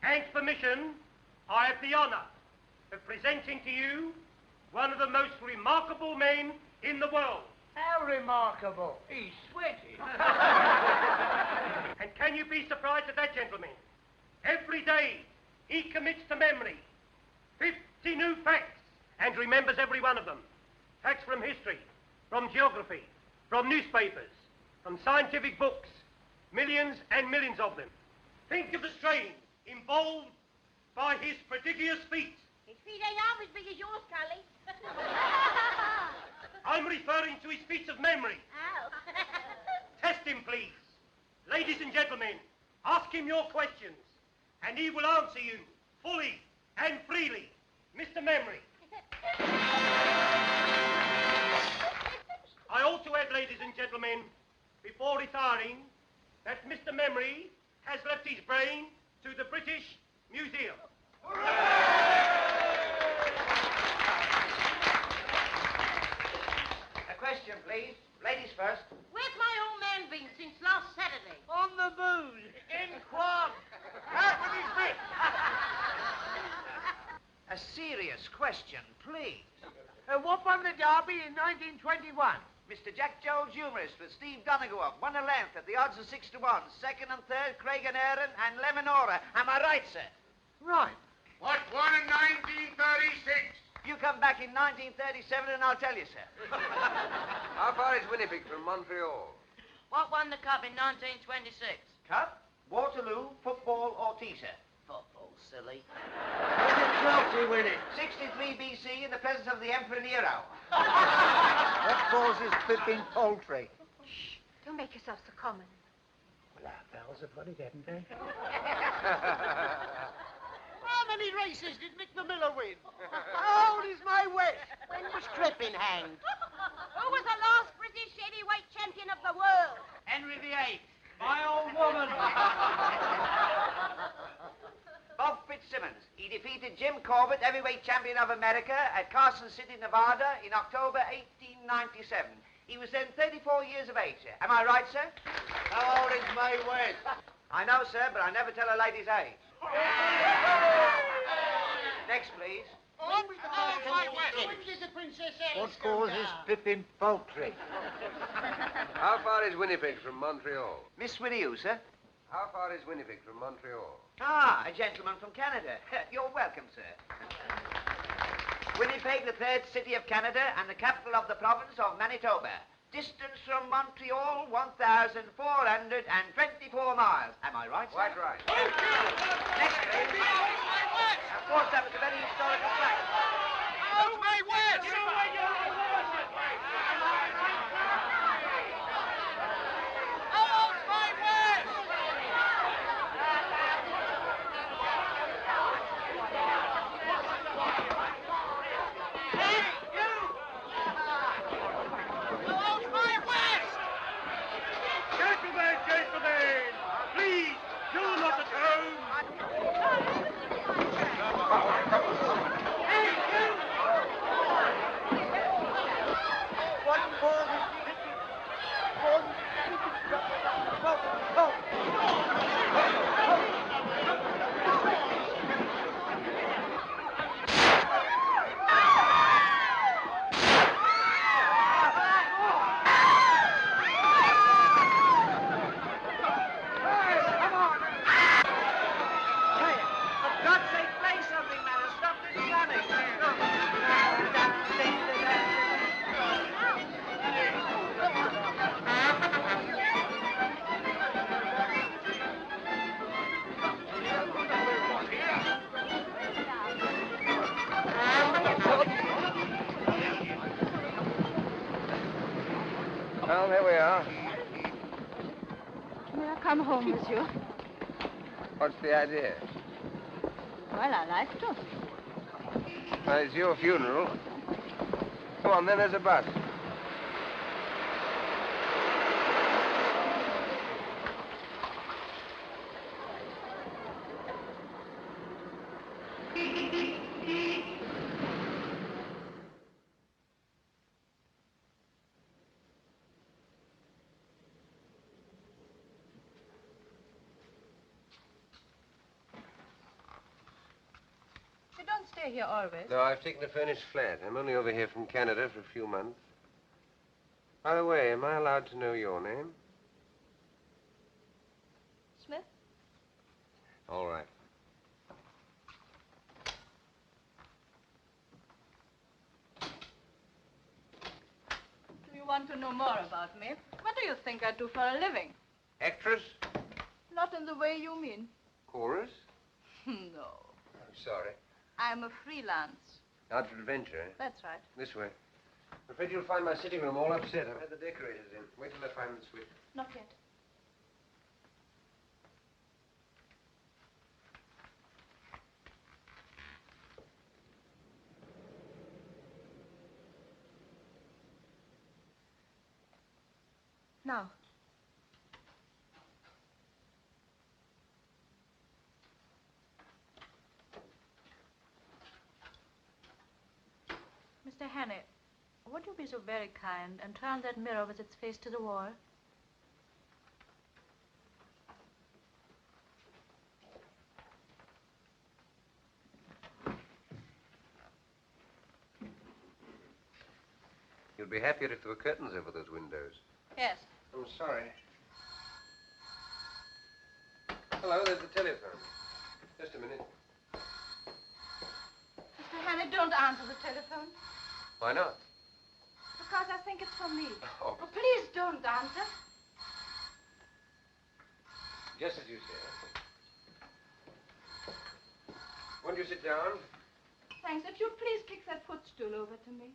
and permission, I have the honor of presenting to you one of the most remarkable men in the world. How remarkable. He's sweating. And can you be surprised at that, gentlemen? Every day he commits to memory 50 new facts and remembers every one of them. Facts from history, from geography, from newspapers, from scientific books, millions and millions of them. Think of the strain involved by his prodigious feats. His feet ain't half as big as yours, Cully. I'm referring to his feats of memory. Oh. Test him, please. Ladies and gentlemen, ask him your questions, and he will answer you fully and freely. Mr. Memory. I also add, ladies and gentlemen, before retiring, that Mr. Memory has left his brain to the British Museum. A question, please. Ladies first. Where's my old man been since last Saturday? On the moon. In Quam. Out with his bit. A serious question, please. What won the Derby in 1921? Mr. Jack Jones, humorist, with Steve Donegal, won a length at the odds of 6 to 1. Second and third, Craig and Aaron and Lemonora. Am I right, sir? Right. What won in 1936? You come back in 1937 and I'll tell you, sir. How far is Winnipeg from Montreal? What won the cup in 1926? Cup, Waterloo, football or tea, sir? Football, silly. When did Chelsea win it? 63 BC in the presence of the Emperor Nero. What causes flipping poultry? Shh, don't make yourself so common. Well, our pals have got it, haven't they? How many races did Mick the Miller win? How old is my West? When was Crippen hanged? Who was the last British heavyweight champion of the world? Henry VIII. My old woman. Bob Fitzsimmons. He defeated Jim Corbett, heavyweight champion of America, at Carson City, Nevada, in October 1897. He was then 34 years of age, sir. Am I right, sir? How old is my West? I know, sir, but I never tell a lady's age. Next, please. When did the Princess Alice What causes flipping poultry? How far is Winnipeg from Montreal? Miss Winnie, you, sir? How far is Winnipeg from Montreal? Ah, a gentleman from Canada. You're welcome, sir. Winnipeg, the third city of Canada and the capital of the province of Manitoba. Distance from Montreal, 1,424 miles. Am I right, sir? Quite right. Next, please. Of course, that was a very historical fact. How's my West? Gentlemen, please, you're not at home. What causes Well, here we are. May I come home, monsieur? What's the idea? Well, I like to. Well, it's your funeral. Come on, then, there's a bus. stay here always? No, I've taken a furnished flat. I'm only over here from Canada for a few months. By the way, am I allowed to know your name? Smith? All right. Do you want to know more about me? What do you think I do for a living? Actress? Not in the way you mean. Chorus? No. I'm sorry. I'm a freelance. Out for adventure, eh? That's right. This way. I'm afraid you'll find my sitting room all upset. I've had the decorators in. Wait till I find the switch. Not yet. Now. Mr. Hannay, would you be so very kind and turn that mirror with its face to the wall? You'd be happier if there were curtains over those windows. Yes. I'm sorry. Hello, there's the telephone. Just a minute. Mr. Hannay, don't answer the telephone. Why not? Because I think it's for me. Oh. Oh, please don't answer. Just as you say. Won't you sit down? Thanks. If you'd please kick that footstool over to me.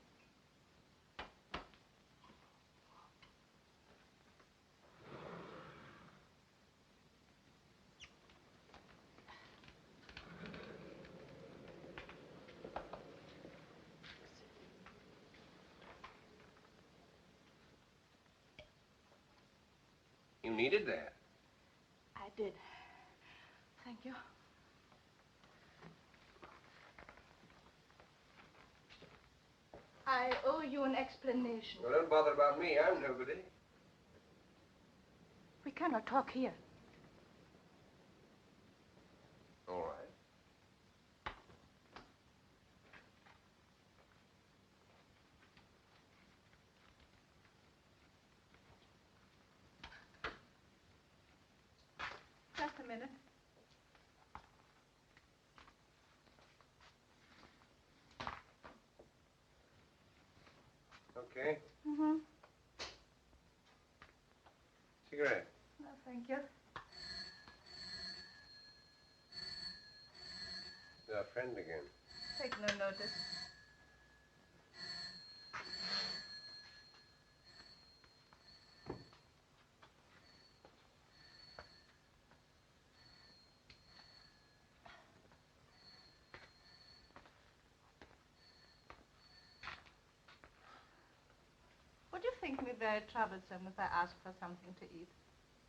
You needed that. I did. Thank you. I owe you an explanation. Well, don't bother about me. I'm nobody. We cannot talk here. All right. Just a minute. Okay. Mm-hmm. Cigarette. No, thank you. Our friend again. Take no notice. Would you think me very troublesome if I ask for something to eat?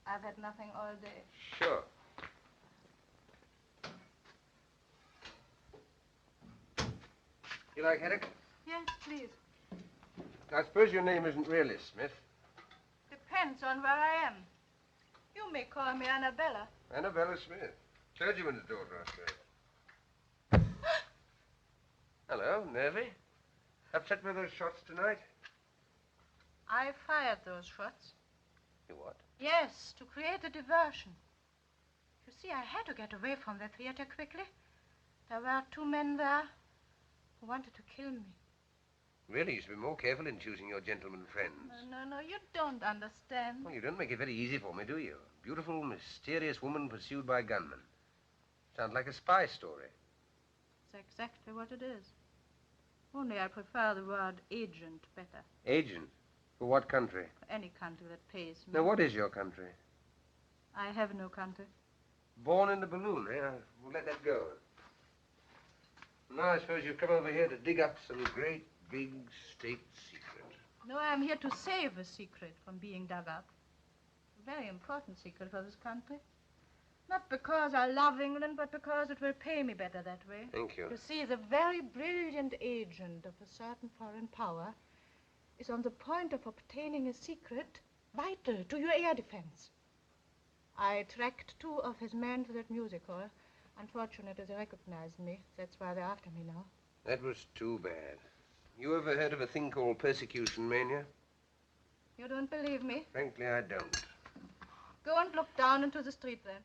I've had nothing all day. Sure. You like haddock? Yes, please. I suppose your name isn't really Smith. Depends on where I am. You may call me Annabella. Annabella Schmidt. Clergyman's daughter, I suppose. Hello, nervy? Upset by those shots tonight? I fired those shots. You what? Yes, to create a diversion. You see, I had to get away from the theater quickly. There were 2 men there who wanted to kill me. Really, you should be more careful in choosing your gentleman friends. No, you don't understand. Well, you don't make it very easy for me, do you? Beautiful, mysterious woman pursued by gunmen. Sounds like a spy story. It's exactly what it is. Only I prefer the word agent better. Agent? For what country? Any country that pays me. Now, what is your country? I have no country. Born in the balloon, eh? We'll let that go. Now, I suppose you've come over here to dig up some great, big state secret. No, I'm here to save a secret from being dug up. A very important secret for this country. Not because I love England, but because it will pay me better that way. Thank you. You see, the very brilliant agent of a certain foreign power is on the point of obtaining a secret vital to your air defense. I tracked 2 of his men to that music hall. Unfortunately, they recognized me. That's why they're after me now. That was too bad. You ever heard of a thing called persecution mania? You don't believe me? Frankly, I don't. Go and look down into the street, then.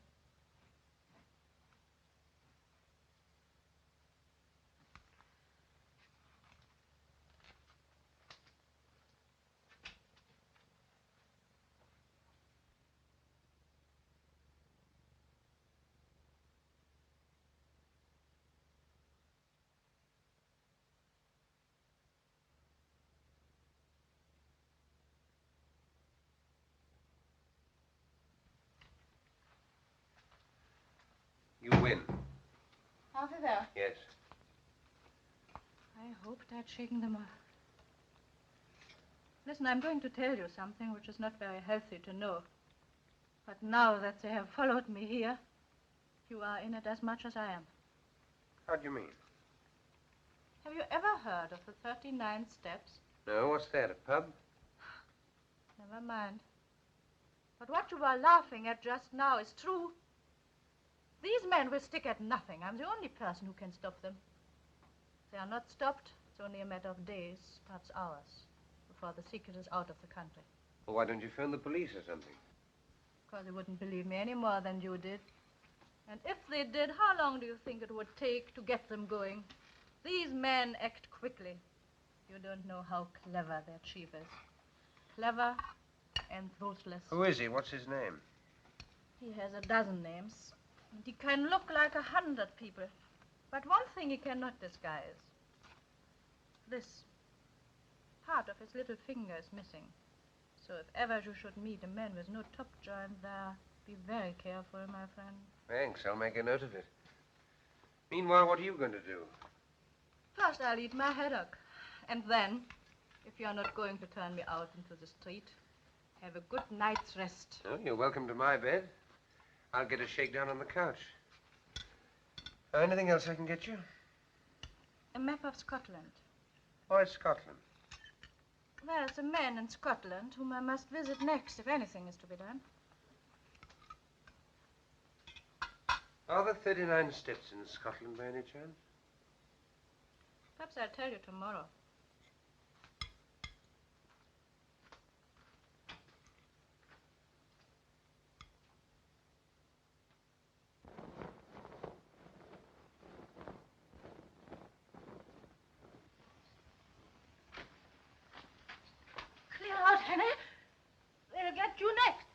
You win. Officer. Yes. I hoped I'd shaken them off. Listen, I'm going to tell you something which is not very healthy to know. But now that they have followed me here, you are in it as much as I am. How do you mean? Have you ever heard of the 39 steps? No, what's that, a pub? Never mind. But what you were laughing at just now is true. These men will stick at nothing. I'm the only person who can stop them. If they are not stopped, it's only a matter of days, perhaps hours, before the secret is out of the country. Well, why don't you phone the police or something? Because they wouldn't believe me any more than you did. And if they did, how long do you think it would take to get them going? These men act quickly. You don't know how clever their chief is. Clever and ruthless. Who is he? What's his name? He has a dozen names. And he can look like 100 people. But one thing he cannot disguise. This. Part of his little finger is missing. So if ever you should meet a man with no top joint there, be very careful, my friend. Thanks, I'll make a note of it. Meanwhile, what are you going to do? First, I'll eat my haddock. And then, if you're not going to turn me out into the street, have a good night's rest. Oh, you're welcome to my bed. I'll get a shakedown on the couch. Anything else I can get you? A map of Scotland. Why Scotland? There's a man in Scotland whom I must visit next if anything is to be done. Are there 39 steps in Scotland by any chance? Perhaps I'll tell you tomorrow. Clear out, Hannay. They'll get you next.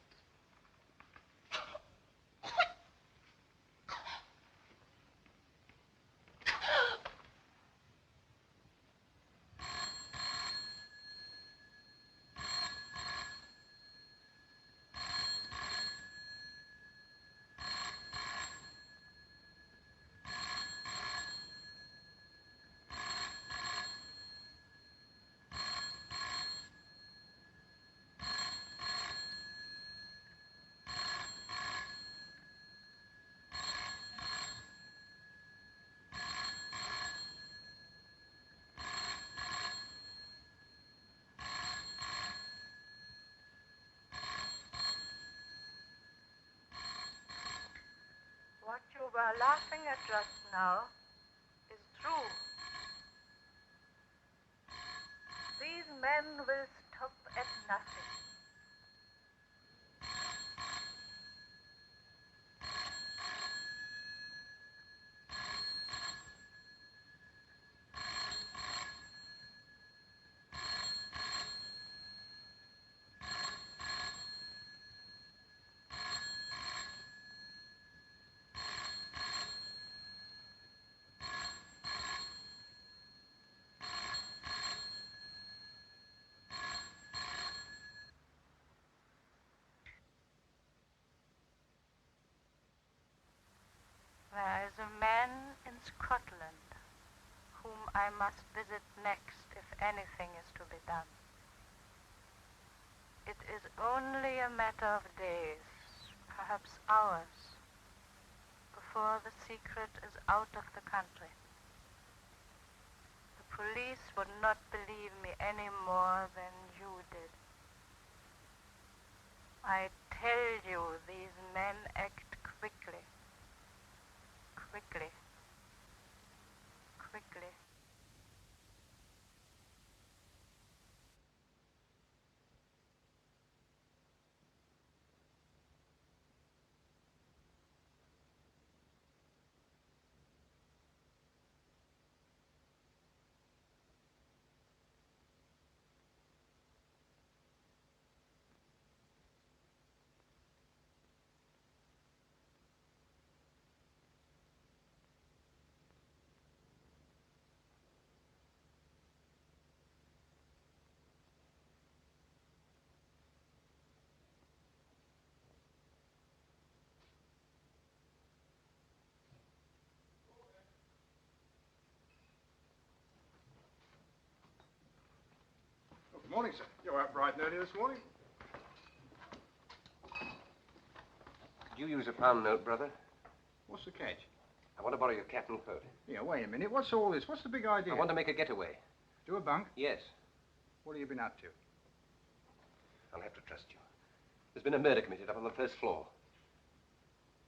What you were laughing at just now is true. These men will stop at nothing. There is a man in Scotland whom I must visit next if anything is to be done. It is only a matter of days, perhaps hours, before the secret is out of the country. The police would not believe me any more than you did. I tell you, these men act quickly. Morning, sir. You're up bright and early this morning. Could you use a pound note, brother? What's the catch? I want to borrow your cap and coat. Yeah, wait a minute. What's all this? What's the big idea? I want to make a getaway. Do a bunk? Yes. What have you been up to? I'll have to trust you. There's been a murder committed up on the first floor.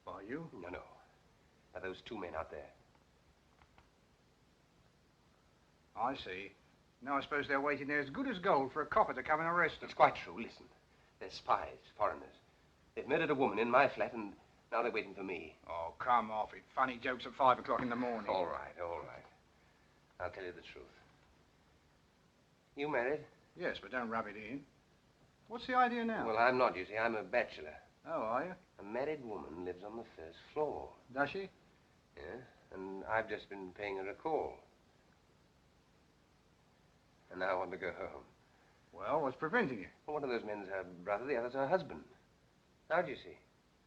By you? No. By those two men out there. I see. Now I suppose they're waiting there as good as gold for a copper to come and arrest them. It's quite true. Listen. They're spies, foreigners. They've murdered a woman in my flat, and now they're waiting for me. Oh, come off it. Funny jokes at 5 o'clock in the morning. All right. I'll tell you the truth. You married? Yes, but don't rub it in. What's the idea now? Well, I'm not, you see. I'm a bachelor. Oh, are you? A married woman lives on the first floor. Does she? Yeah, and I've just been paying her a call. And now I want to go home. Well, what's preventing you? Well, one of those men's her brother, the other's her husband. How'd you see?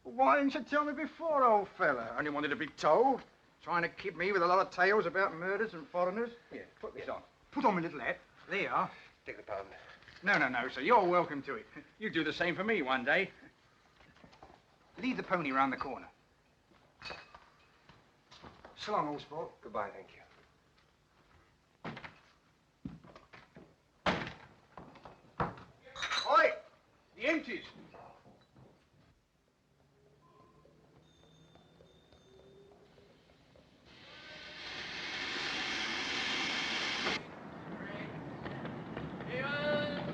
Why didn't you tell me before, old fella? I only wanted to be told. Trying to kid me with a lot of tales about murders and foreigners. Here, put this on. Put on my little hat. There you are. Take the pound. No, sir. You're welcome to it. You do the same for me one day. Lead the pony round the corner. So long, old sport. Goodbye, thank you. Oi! The empties.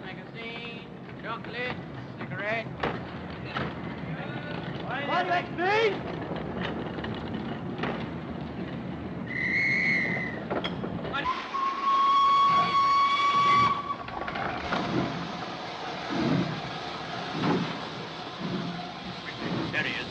Magazine, chocolate, cigarette. What, that's me? There he is.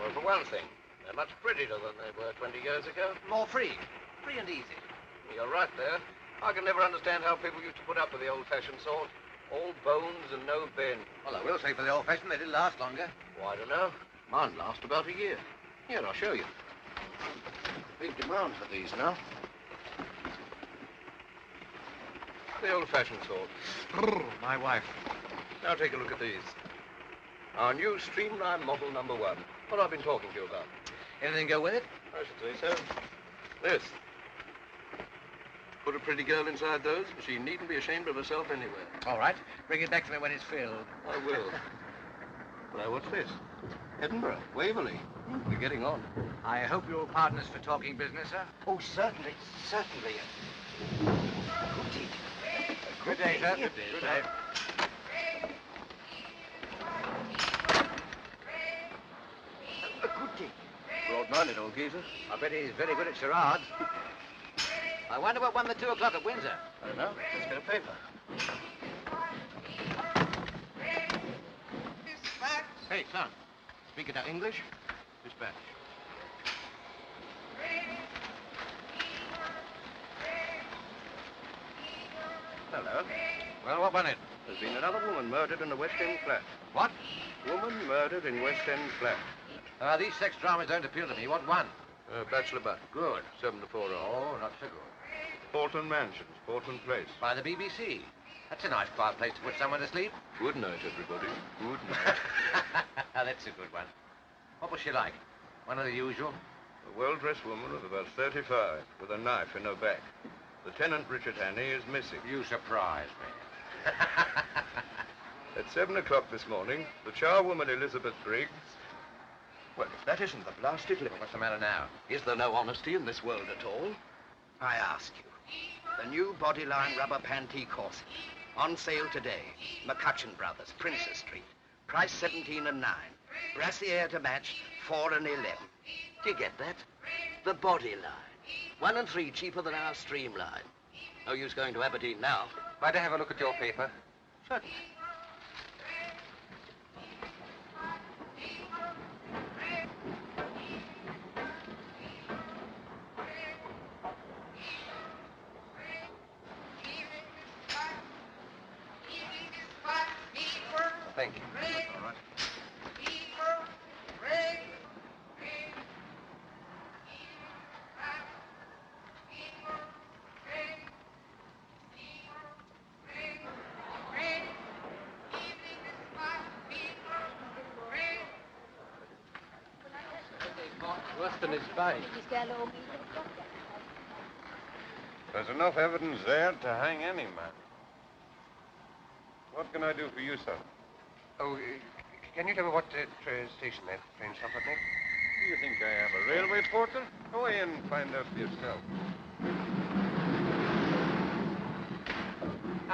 Well, for one thing, they're much prettier than they were 20 years ago. More free. Free and easy. You're right there. I can never understand how people used to put up with the old-fashioned sort. All bones and no bend. Well, I will say for the old-fashioned, they did last longer. Well, I don't know. Mine last about a year. Here, I'll show you. Big demand for these now. The old-fashioned sort. My wife. Now take a look at these. Our new streamline model number 1. What I've been talking to you about. Anything go with it? I should say so. This. Put a pretty girl inside those, and she needn't be ashamed of herself anywhere. All right. Bring it back to me when it's filled. I will. Now, what's this? Edinburgh, Waverley. We're getting on. I hope you're partners for talking business, sir. Oh, certainly. Good day, sir. Good day, sir. A good day. Broad-minded old geezer. I bet he's very good at charades. I wonder what won the 2 o'clock at Windsor. I don't know. Let's get a paper. Hey, son. Speak it out English. Dispatch. Hello. Well, what won it? There's been another woman murdered in a West End flat. What? Woman murdered in West End flat. These sex dramas don't appeal to me. What won? Bachelor butt. Good. 7 to 4 on. Oh, not so good. Portland Mansions, Portland Place. By the BBC. That's a nice quiet place to put someone to sleep. Good night, everybody. Good night. That's a good one. What was she like? One of the usual? A well-dressed woman of about 35, with a knife in her back. Lieutenant Richard Hannay is missing. You surprise me. At 7 o'clock this morning, the charwoman Elizabeth Briggs... Well, if that isn't the blasted limit. What's the matter now? Is there no honesty in this world at all? I ask you. The new Bodyline rubber panty corset. On sale today. McCutcheon Brothers, Princess Street. Price 17 and 9. Brassiere to match, 4 and 11. Do you get that? The Bodyline. 1 and 3 cheaper than our Streamline. No use going to Aberdeen now. Might I have a look at your paper? Certainly. Thank you. That's all right. Worse than his bite. There's enough evidence there to hang any man. What can I do for you, sir? Oh, can you tell me what station that train stopped at next? Do you think I am a railway porter? Go away and find out for yourself. I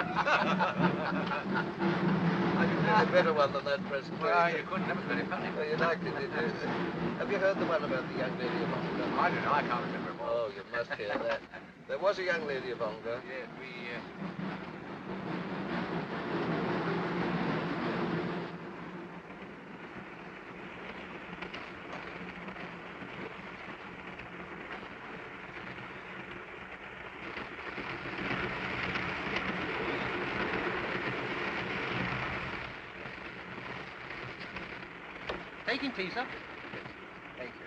can do a better one than that presentation. Well, you couldn't. That was very funny. Well, you liked it, did you? Have you heard the one about the young lady of Ongar? I don't know. I can't remember them all. Oh, you must hear that. There was a young lady of Ongar. Yes, Taking tea, sir? Thank you.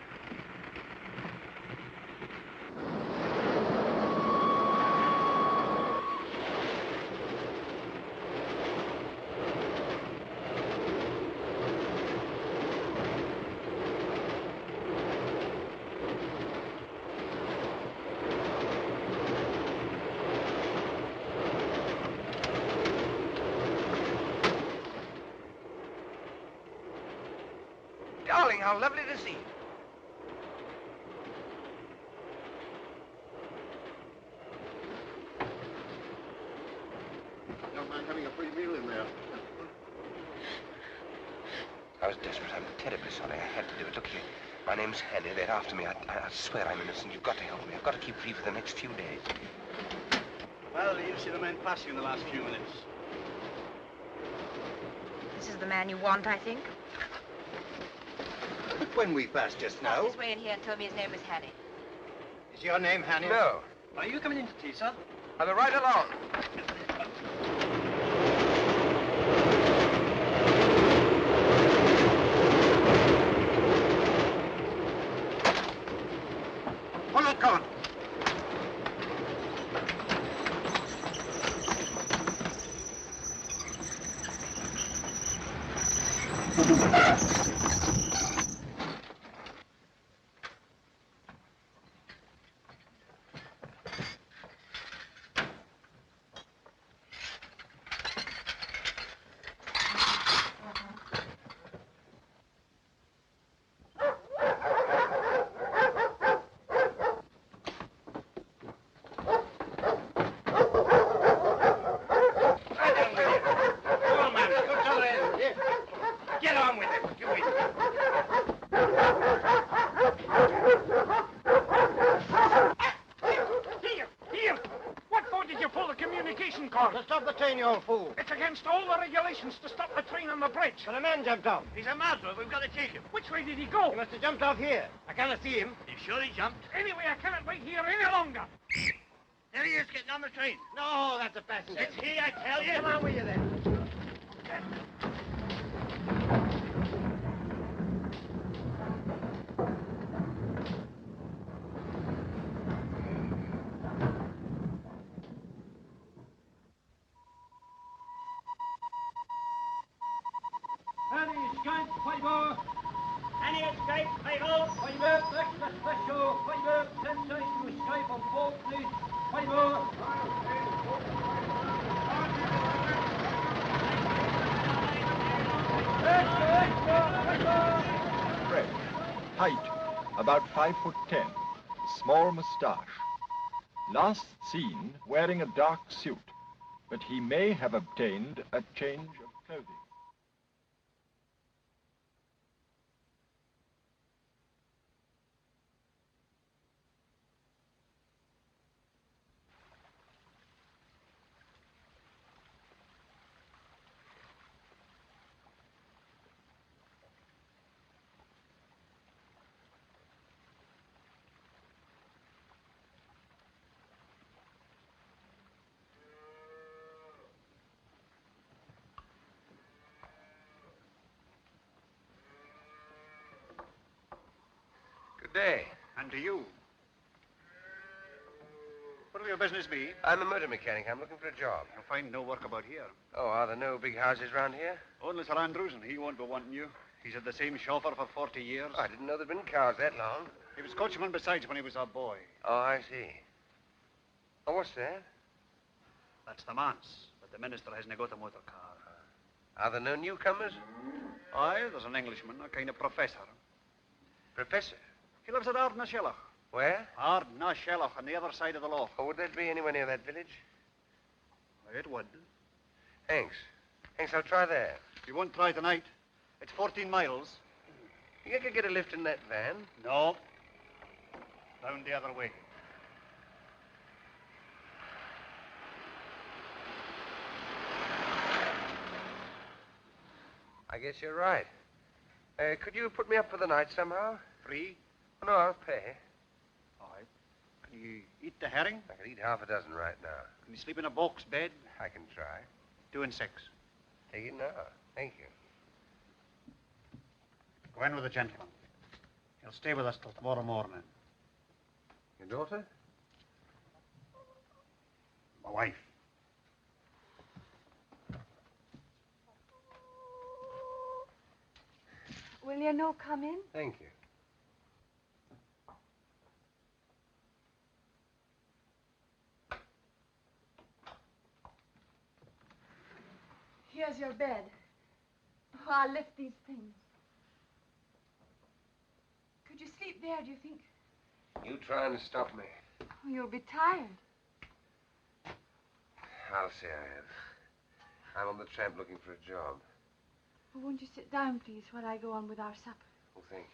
Darling, how lovely to see you. Young man having a free meal in there. I was desperate. I'm terribly sorry. I had to do it. Look here. My name's Hannay. They're after me. I swear I'm innocent. You've got to help me. I've got to keep free for the next few days. Well, you've seen the men passing in the last few minutes. This is the man you want, I think. When we passed just now. His way in here and told me his name was Hannay. Is your name Hannay? No. Are you coming into tea, sir? I'll be right along. Hold on, come on. To stop the train, you old fool. It's against all the regulations to stop the train on the bridge. But a man jumped off. He's a murderer. We've got to take him. Which way did he go? He must have jumped off here. I cannot see him. You sure he jumped? Anyway, I cannot wait here any longer. There he is, getting on the train. No, that's a passenger. It's he, I tell you. Come on with you then. Any escape, Michael? Fiver, extra special. Fiver, 10 cents to escape on board, please. Fiver. Fred, height about 5'10", small moustache. Last seen wearing a dark suit, but he may have obtained a change of clothing. day. And to you. What will your business be? I'm a motor mechanic. I'm looking for a job. You'll find no work about here. Oh, are there no big houses round here? Only Sir Andrews, and he won't be wanting you. He's had the same chauffeur for 40 years. Oh, I didn't know there'd been cars that long. He was coachman besides when he was a boy. Oh, I see. Oh, what's that? That's the manse, but the minister hasn't got a motor car. Are there no newcomers? Aye, there's an Englishman, a kind of professor. Professor? He lives at Ardnashellach. Where? Ardnashellach, on the other side of the loch. Oh, would that be anywhere near that village? It would. Thanks. Thanks, I'll try there. You won't try tonight. It's 14 miles. You could get a lift in that van? No. Round the other way. I guess you're right. Could you put me up for the night somehow? Free? Oh, no, I'll pay. All right. Can you eat the herring? I could eat half a dozen right now. Can you sleep in a box bed? I can try. 2 and 6. Take it now. Thank you. Go in with the gentleman. He'll stay with us till tomorrow morning. Your daughter? My wife. Will you no come in? Thank you. Here's your bed. Oh, I'll lift these things. Could you sleep there, do you think? You trying to stop me? Oh, you'll be tired. I'll say I am. I'm on the tramp looking for a job. Well, won't you sit down, please, while I go on with our supper? Oh, thank you.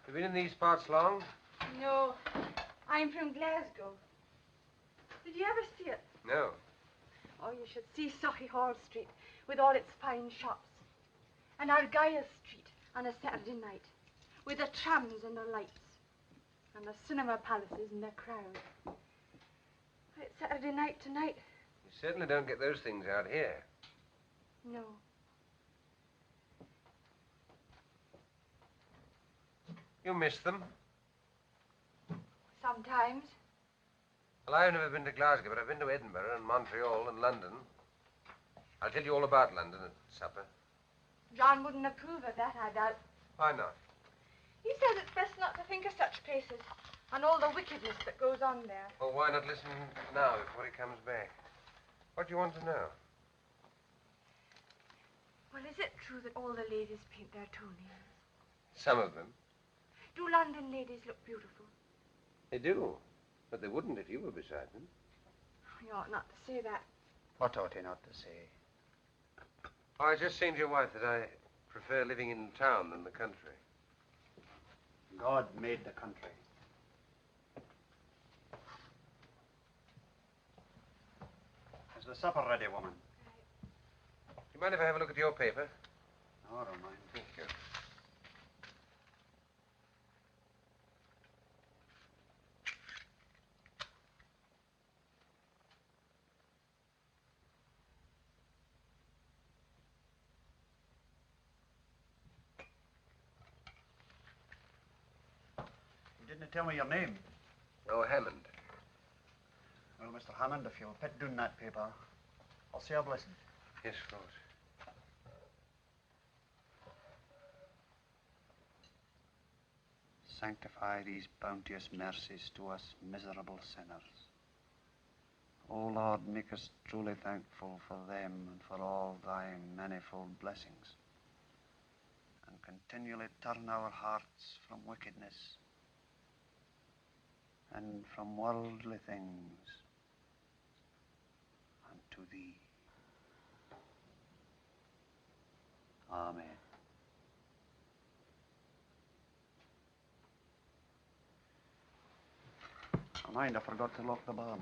You been in these parts long? No, I'm from Glasgow. Did you ever see it? No. Oh, you should see Hall Street with all its fine shops. And Argyll Street on a Saturday night with the trams and the lights. And the cinema palaces and their crowd. It's Saturday night tonight. You certainly don't get those things out here. No. You miss them? Sometimes. Well, I've never been to Glasgow, but I've been to Edinburgh and Montreal and London. I'll tell you all about London at supper. John wouldn't approve of that, I doubt. Why not? He says it's best not to think of such places and all the wickedness that goes on there. Well, why not listen now before he comes back? What do you want to know? Well, is it true that all the ladies paint their toenails? Some of them. Do London ladies look beautiful? They do. But they wouldn't if you were beside them. You ought not to say that. What ought he not to say? Oh, I just saying to your wife that I prefer living in town than the country. God made the country. Is the supper ready, woman? Do you mind if I have a look at your paper? No, I don't mind. Thank you. You didn't tell me your name. Oh, Hammond. Well, Mr. Hammond, if you'll put down that paper, I'll say a blessing. Yes, of course. Sanctify these bounteous mercies to us miserable sinners. O Lord, make us truly thankful for them and for all thy manifold blessings, and continually turn our hearts from wickedness and from worldly things unto thee. Amen. Oh, mind, I forgot to lock the barn.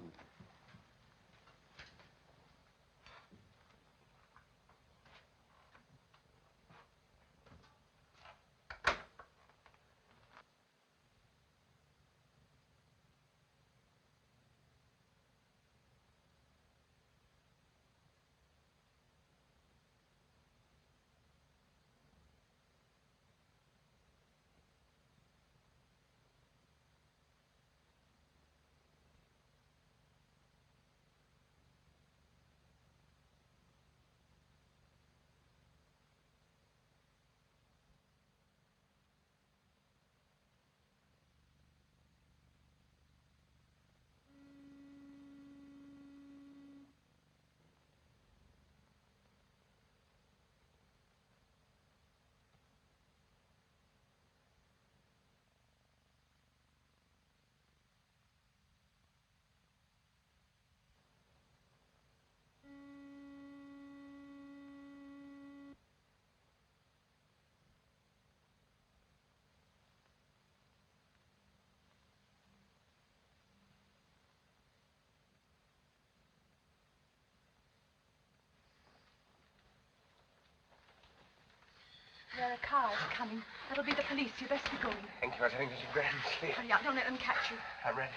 There are cars coming. That'll be the police. You best be going. Thank you. I was having such a grand sleep. Hurry up. Don't let them catch you. I'm ready.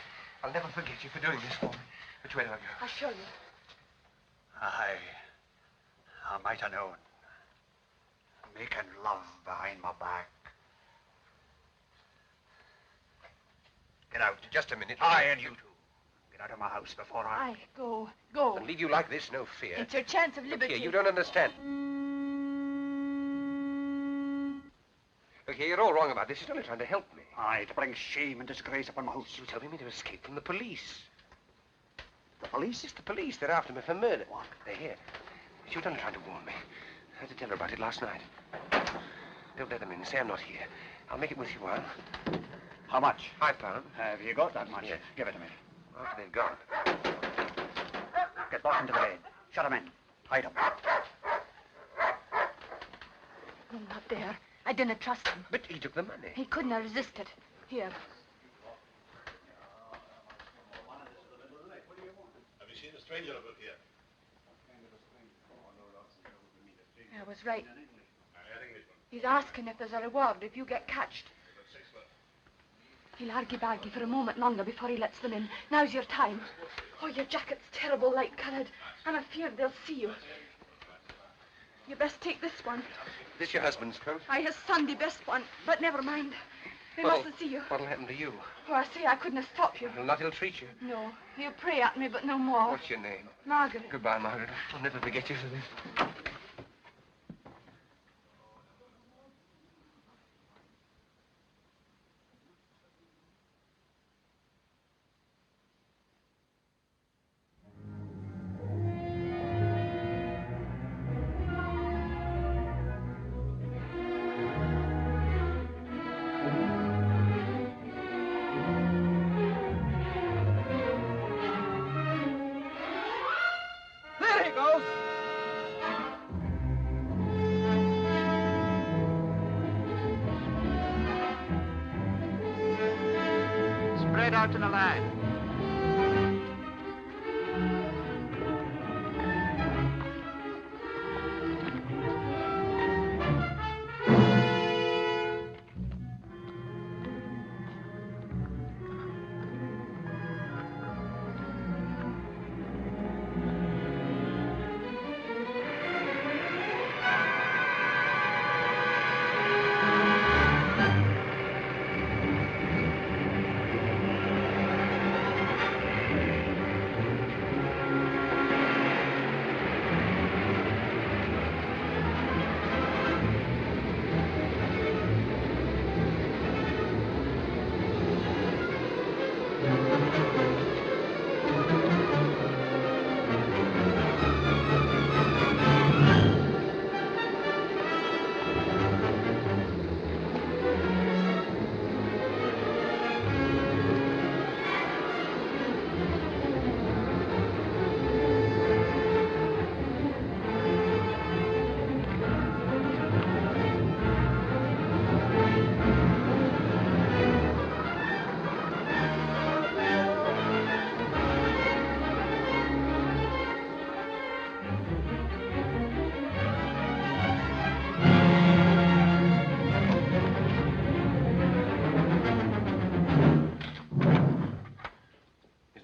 I'll never forget you for doing this for me. Which way do I go? I'll show you. I might have known. Making love behind my back. Get out. Just a minute. I and you two. Get out of my house before I... Aye, go. Go. And leave you like this, no fear. It's your chance of Look liberty. here, you don't understand. Look here, you're all wrong about this. He's only trying to help me. Aye, to bring shame and disgrace upon my house. He was helping me to escape from the police. The police? It's the police. They're after me for murder. What? They're here. She was only trying to warn me. I had to tell her about it last night. Don't let them in. Say I'm not here. I'll make it with you a while. How much? £5. Have you got that much? Yes. Give it to me. After they've gone. Get back into the bed. Shut them in. Hide them. Oh, not there. I didn't trust him. But he took the money. He couldn't have resisted. Here. Have you seen a stranger about here? I was right. He's asking if there's a reward if you get catched. He'll argy-bargy for a moment longer before he lets them in. Now's your time. Oh, your jacket's terrible light-coloured. I'm afeard they'll see you. You best take this one. This your husband's coat? I his Sunday best one, but never mind. They mustn't see you. What'll happen to you? Oh, I say I couldn't have stopped you. He'll not ill-treat you. No, he'll pray at me, but no more. What's your name? Margaret. Goodbye, Margaret. I'll never forget you for this. Spread out in a line.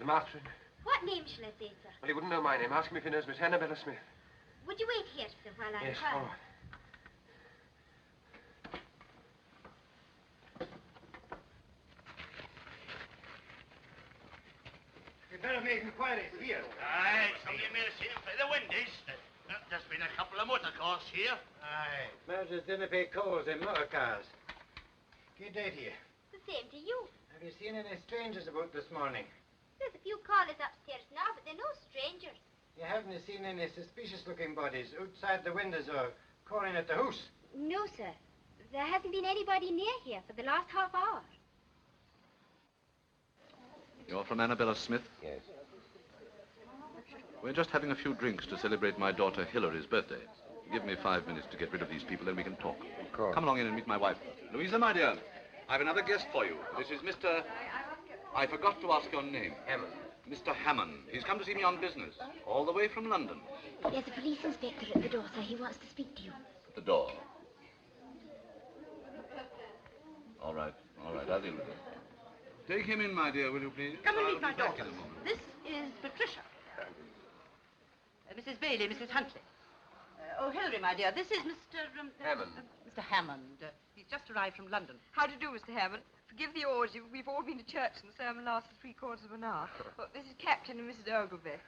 Master. What name shall I say, sir? Well, he wouldn't know my name. Ask him if he knows Miss Annabella Schmidt. Would you wait here, sir, while I Yes, inquire? all right. You'd better make inquiries here. Aye, somebody may have seen him play the windies. There's been a couple of motor cars here. Aye. Murders didn't pay calls in motor cars. Good day to you. The same to you. Have you seen any strangers about this morning? There's a few callers upstairs now, but they're no strangers. You haven't seen any suspicious-looking bodies outside the windows or calling at the house? No, sir. There hasn't been anybody near here for the last half hour. You're from Annabella Schmidt? Yes. We're just having a few drinks to celebrate my daughter Hillary's birthday. Give me 5 minutes to get rid of these people, then we can talk. Of course. Come along in and meet my wife. Louisa, my dear, I've another guest for you. This is Mr... I forgot to ask your name. Hammond. Mr. Hammond. He's come to see me on business, all the way from London. There's a police inspector at the door, sir. He wants to speak to you. At the door. All right, I'll deal with it. Take him in, my dear, will you please? Come and I'll meet my be back daughter. in a moment. This is Patricia. Mrs. Bailey, Mrs. Huntley. Oh, Hilary, my dear, this is Mr. Hammond. Mr. Hammond. He's just arrived from London. How do you do, Mr. Hammond? Forgive the orgy. We've all been to church and the sermon lasted 3/4 of an hour. Well, this is Captain and Mrs. Ogilvy.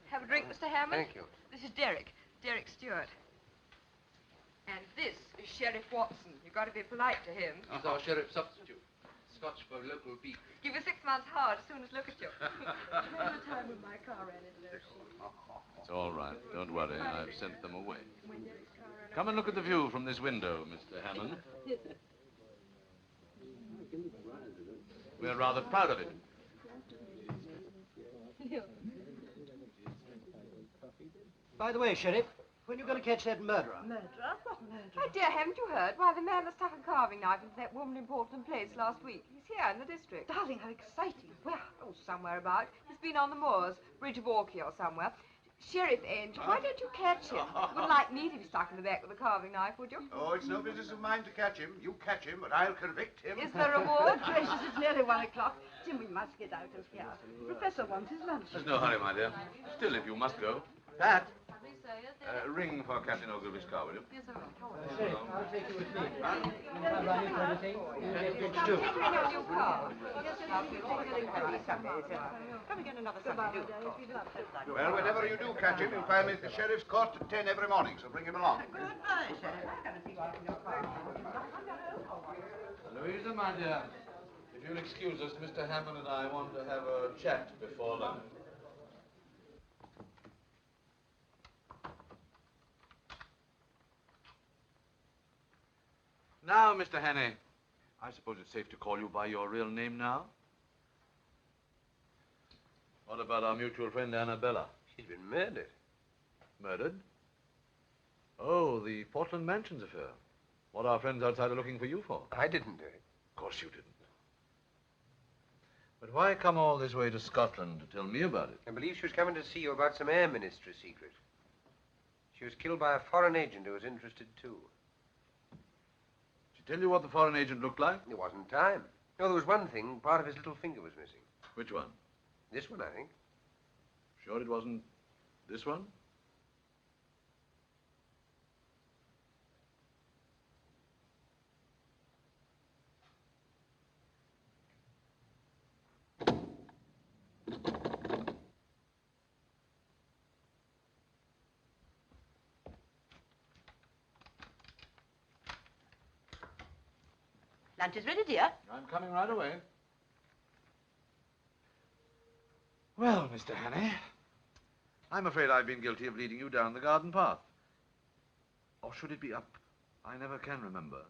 Have a drink, Mr. Hammond? Thank you. This is Derek Stewart. And this is Sheriff Watson. You've got to be polite to him. He's our sheriff substitute. Scotch for local beef. Give you 6 months hard as soon as look at you. Remember the time when my car ran into those sheets? It's all right. Don't worry. I've sent them away. Come and look at the view from this window, Mr. Hammond. Yes, sir. We're rather proud of it. By the way, Sheriff, when are you going to catch that murderer? Murderer? What murderer? My dear, haven't you heard? Why, the man that stuck a carving knife into that woman in Portland Place last week. He's here in the district. Darling, how exciting. Where? Oh, somewhere about. He's been on the moors, Bridge of Orkney or somewhere. Sheriff Angel, why don't you catch him? Wouldn't like me to be stuck in the back with a carving knife, would you? Oh, it's no business of mine to catch him. You catch him, but I'll convict him. Is there a reward? Gracious, it's nearly 1 o'clock. Jim, we must get out of here. The Professor wants his lunch. There's no hurry, my dear. Still, if you must go. Pat, ring for Captain Ogilvy's car, will you? Yes, sir. Sheriff, I'll take you with me. If I run into anything, you get it too. Take me in your car. Yes, sir. Come again another Sunday, do. Well, whenever you do catch him, you'll find me at the sheriff's court at 10 every morning, so bring him along. Goodbye, Sheriff. I'm going to see what's in your car. Louisa, my dear, if you'll excuse us, Mr. Hammond and I want to have a chat before lunch. Now, Mr. Hannay, I suppose it's safe to call you by your real name now? What about our mutual friend, Annabella? She's been murdered. Murdered? Oh, the Portland Mansions affair. What our friends outside are looking for you for? I didn't do it. Of course you didn't. But why come all this way to Scotland to tell me about it? I believe she was coming to see you about some air ministry secret. She was killed by a foreign agent who was interested too. Did she tell you what the foreign agent looked like? There wasn't time. No, there was one thing. Part of his little finger was missing. Which one? This one, I think. Sure it wasn't this one? Lunch is ready, dear. I'm coming right away. Well, Mr. Hannay, I'm afraid I've been guilty of leading you down the garden path. Or should it be up? I never can remember.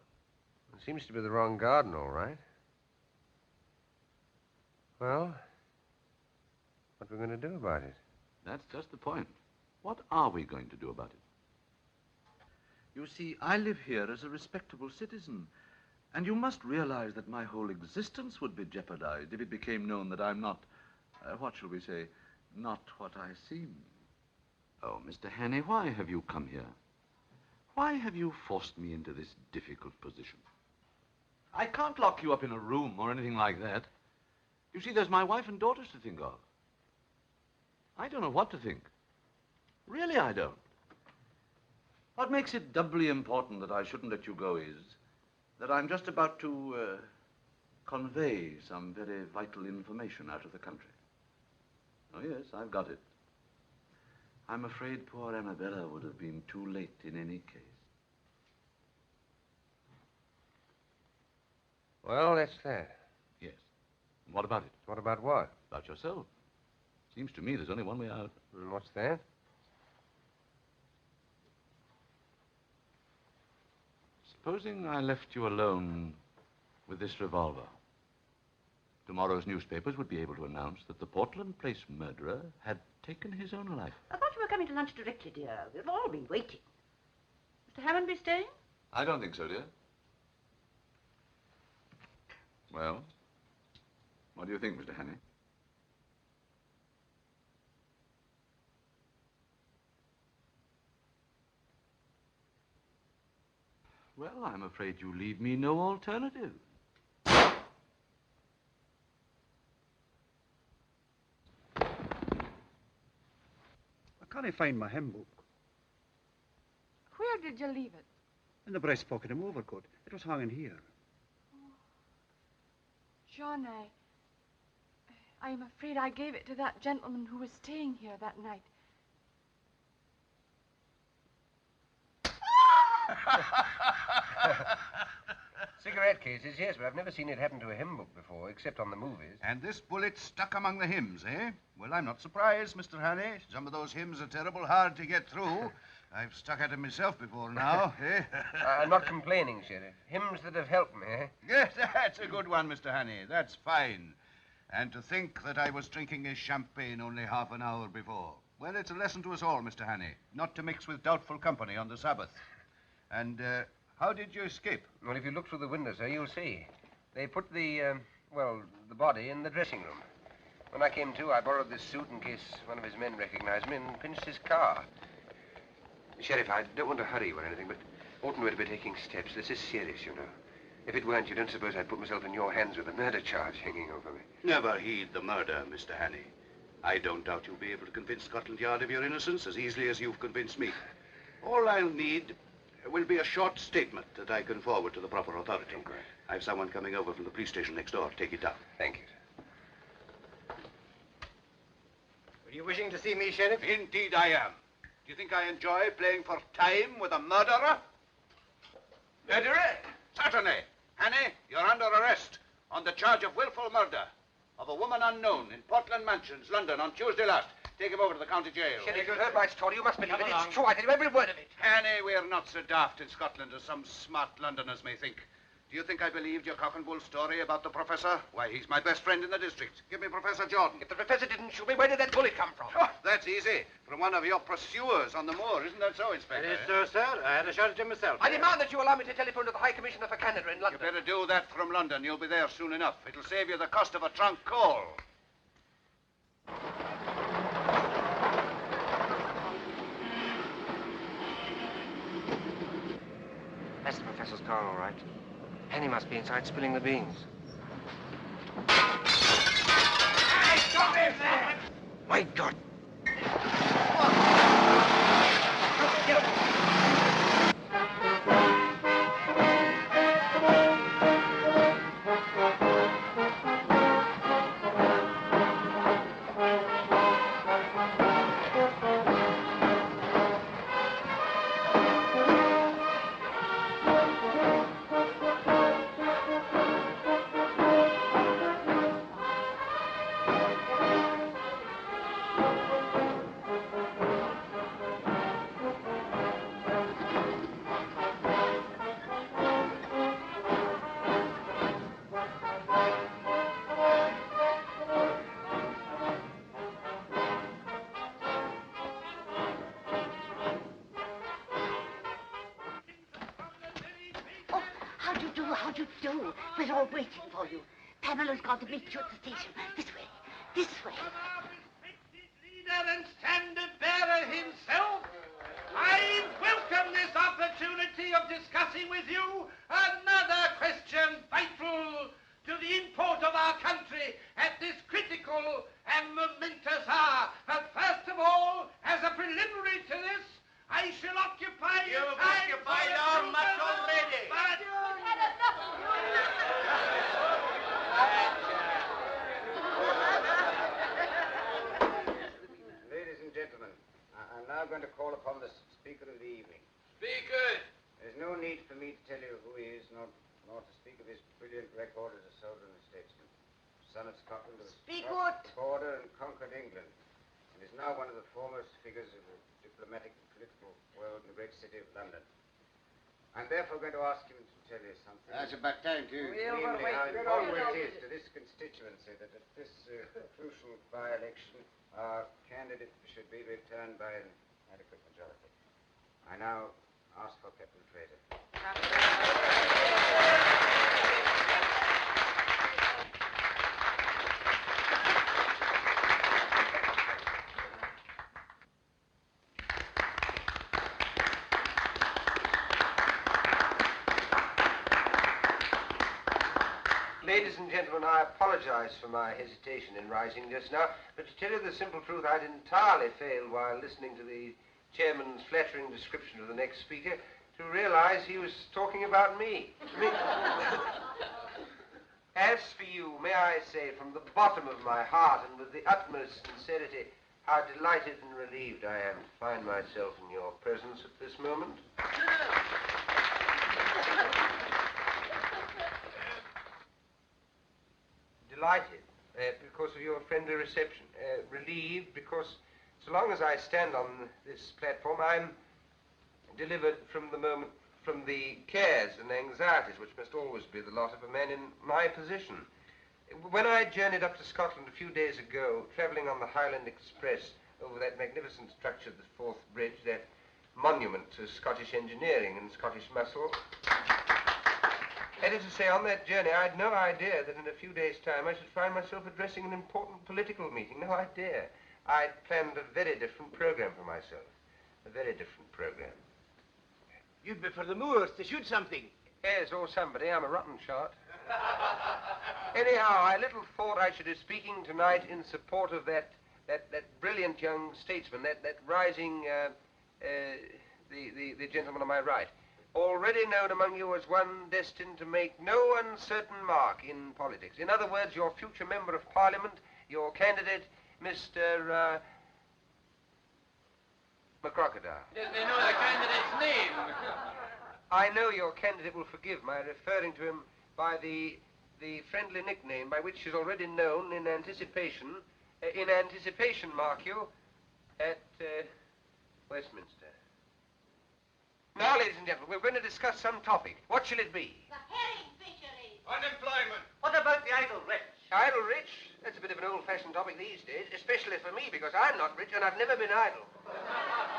It seems to be the wrong garden, all right. Well, what are we going to do about it? That's just the point. What are we going to do about it? You see, I live here as a respectable citizen, and you must realize that my whole existence would be jeopardized if it became known that I'm not, what shall we say, not what I seem. Oh, Mr. Hannay, why have you come here? Why have you forced me into this difficult position? I can't lock you up in a room or anything like that. You see, there's my wife and daughters to think of. I don't know what to think. Really, I don't. What makes it doubly important that I shouldn't let you go is that I'm just about to convey some very vital information out of the country. Oh, yes, I've got it. I'm afraid poor Annabella would have been too late in any case. Well, that's that. Yes. And what about it? What about what? About yourself. Seems to me there's only one way out. And what's that? Supposing I left you alone with this revolver. Tomorrow's newspapers would be able to announce that the Portland Place murderer had taken his own life. I thought you were coming to lunch directly, dear. We've all been waiting. Mr. Hammond be staying? I don't think so, dear. Well, what do you think, Mr. Hannay? Well, I'm afraid you leave me no alternative. I can't find my hymn book. Where did you leave it? In the breast pocket of my overcoat. It was hanging here. John, I'm afraid I gave it to that gentleman who was staying here that night. Cigarette cases, yes, but I've never seen it happen to a hymn book before, except on the movies. And this bullet stuck among the hymns, eh? Well, I'm not surprised, Mr. Hannay. Some of those hymns are terrible hard to get through. I've stuck at them myself before now, eh? I'm not complaining, Sheriff. Hymns that have helped me, eh? Yes, that's a good one, Mr. Hannay. That's fine. And to think that I was drinking a champagne only half an hour before. Well, it's a lesson to us all, Mr. Hannay, not to mix with doubtful company on the Sabbath. And, how did you escape? Well, if you look through the window, sir, you'll see. They put the body in the dressing room. When I came to, I borrowed this suit in case one of his men recognized me and pinched his car. Sheriff, I don't want to hurry you or anything, but oughtn't we to be taking steps? This is serious, you know. If it weren't, you don't suppose I'd put myself in your hands with a murder charge hanging over me. Never heed the murder, Mr. Hannay. I don't doubt you'll be able to convince Scotland Yard of your innocence as easily as you've convinced me. All I'll need will be a short statement that I can forward to the proper authority. Oh, great. I've someone coming over from the police station next door to take it down. Thank you, sir. Were you wishing to see me, Sheriff? Indeed I am. Do you think I enjoy playing for time with a murderer? Murderer? Certainly. Hannay, you're under arrest on the charge of willful murder of a woman unknown in Portland Mansions, London, on Tuesday last. Take him over to the county jail. Sheriff, you heard my story. You must believe it. It's true. I tell you every word of it. Hannay, we're not so daft in Scotland as some smart Londoners may think. Do you think I believed your cock and bull story about the professor? Why, he's my best friend in the district. Give me Professor Jordan. If the professor didn't shoot me, where did that bullet come from? Oh, that's easy. From one of your pursuers on the moor. Isn't that so, Inspector? It is so, sir. I had a shot at him myself. I demand that you allow me to telephone to the High Commissioner for Canada in London. You better do that from London. You'll be there soon enough. It'll save you the cost of a trunk call. That's the professor's car, all right. Hannay must be inside spilling the beans. Hey, stop him! My God! How do you do? We're all waiting for you. Pamela's gone to meet you at the station. This way. This way. Leader and standard bearer himself, I welcome this opportunity of discussing with you another question vital to the import of our country at this critical and momentous hour. But first of all, as a preliminary to this, I shall occupy your time. You've occupied our much already. But we've had enough of you. Ladies and gentlemen, I'm now going to call upon the speaker of the evening. Speaker! There's no need for me to tell you who he is, nor to speak of his brilliant record as a soldier and a statesman. Son of Scotland, who crossed the border and conquered England, and is now one of the foremost figures of the diplomatic and political world in the great city of London. I'm therefore going to ask him to tell you something. That's about time, too. Namely, how important it is to this constituency that at this crucial by-election, our candidate should be returned by an adequate majority. I now ask for Captain Fraser. Ladies and gentlemen, I apologize for my hesitation in rising just now, but to tell you the simple truth, I'd entirely failed while listening to the chairman's flattering description of the next speaker to realize he was talking about me. As for you, may I say from the bottom of my heart and with the utmost sincerity, how delighted and relieved I am to find myself in your presence at this moment. Delighted because of your friendly reception. Relieved because so long as I stand on this platform, I'm delivered from the cares and anxieties which must always be the lot of a man in my position. When I journeyed up to Scotland a few days ago, travelling on the Highland Express over that magnificent structure, the Forth Bridge, that monument to Scottish engineering and Scottish muscle, that is to say, on that journey, I had no idea that in a few days' time I should find myself addressing an important political meeting. No idea. I'd planned a very different program for myself. A very different program. You'd be for the moors to shoot something. Yes, or somebody. I'm a rotten shot. Anyhow, I little thought I should be speaking tonight in support of that brilliant young statesman, that rising, the gentleman on my right. Already known among you as one destined to make no uncertain mark in politics. In other words, your future member of Parliament, your candidate, Mr. McCrocodile. Yes, they know the candidate's name. I know your candidate will forgive my referring to him by the friendly nickname by which he's already known in anticipation, mark you, at Westminster. Now, ladies and gentlemen, we're going to discuss some topic. What shall it be? The herring fisheries. Unemployment. What about the idle rich? Idle rich? That's a bit of an old-fashioned topic these days, especially for me, because I'm not rich and I've never been idle.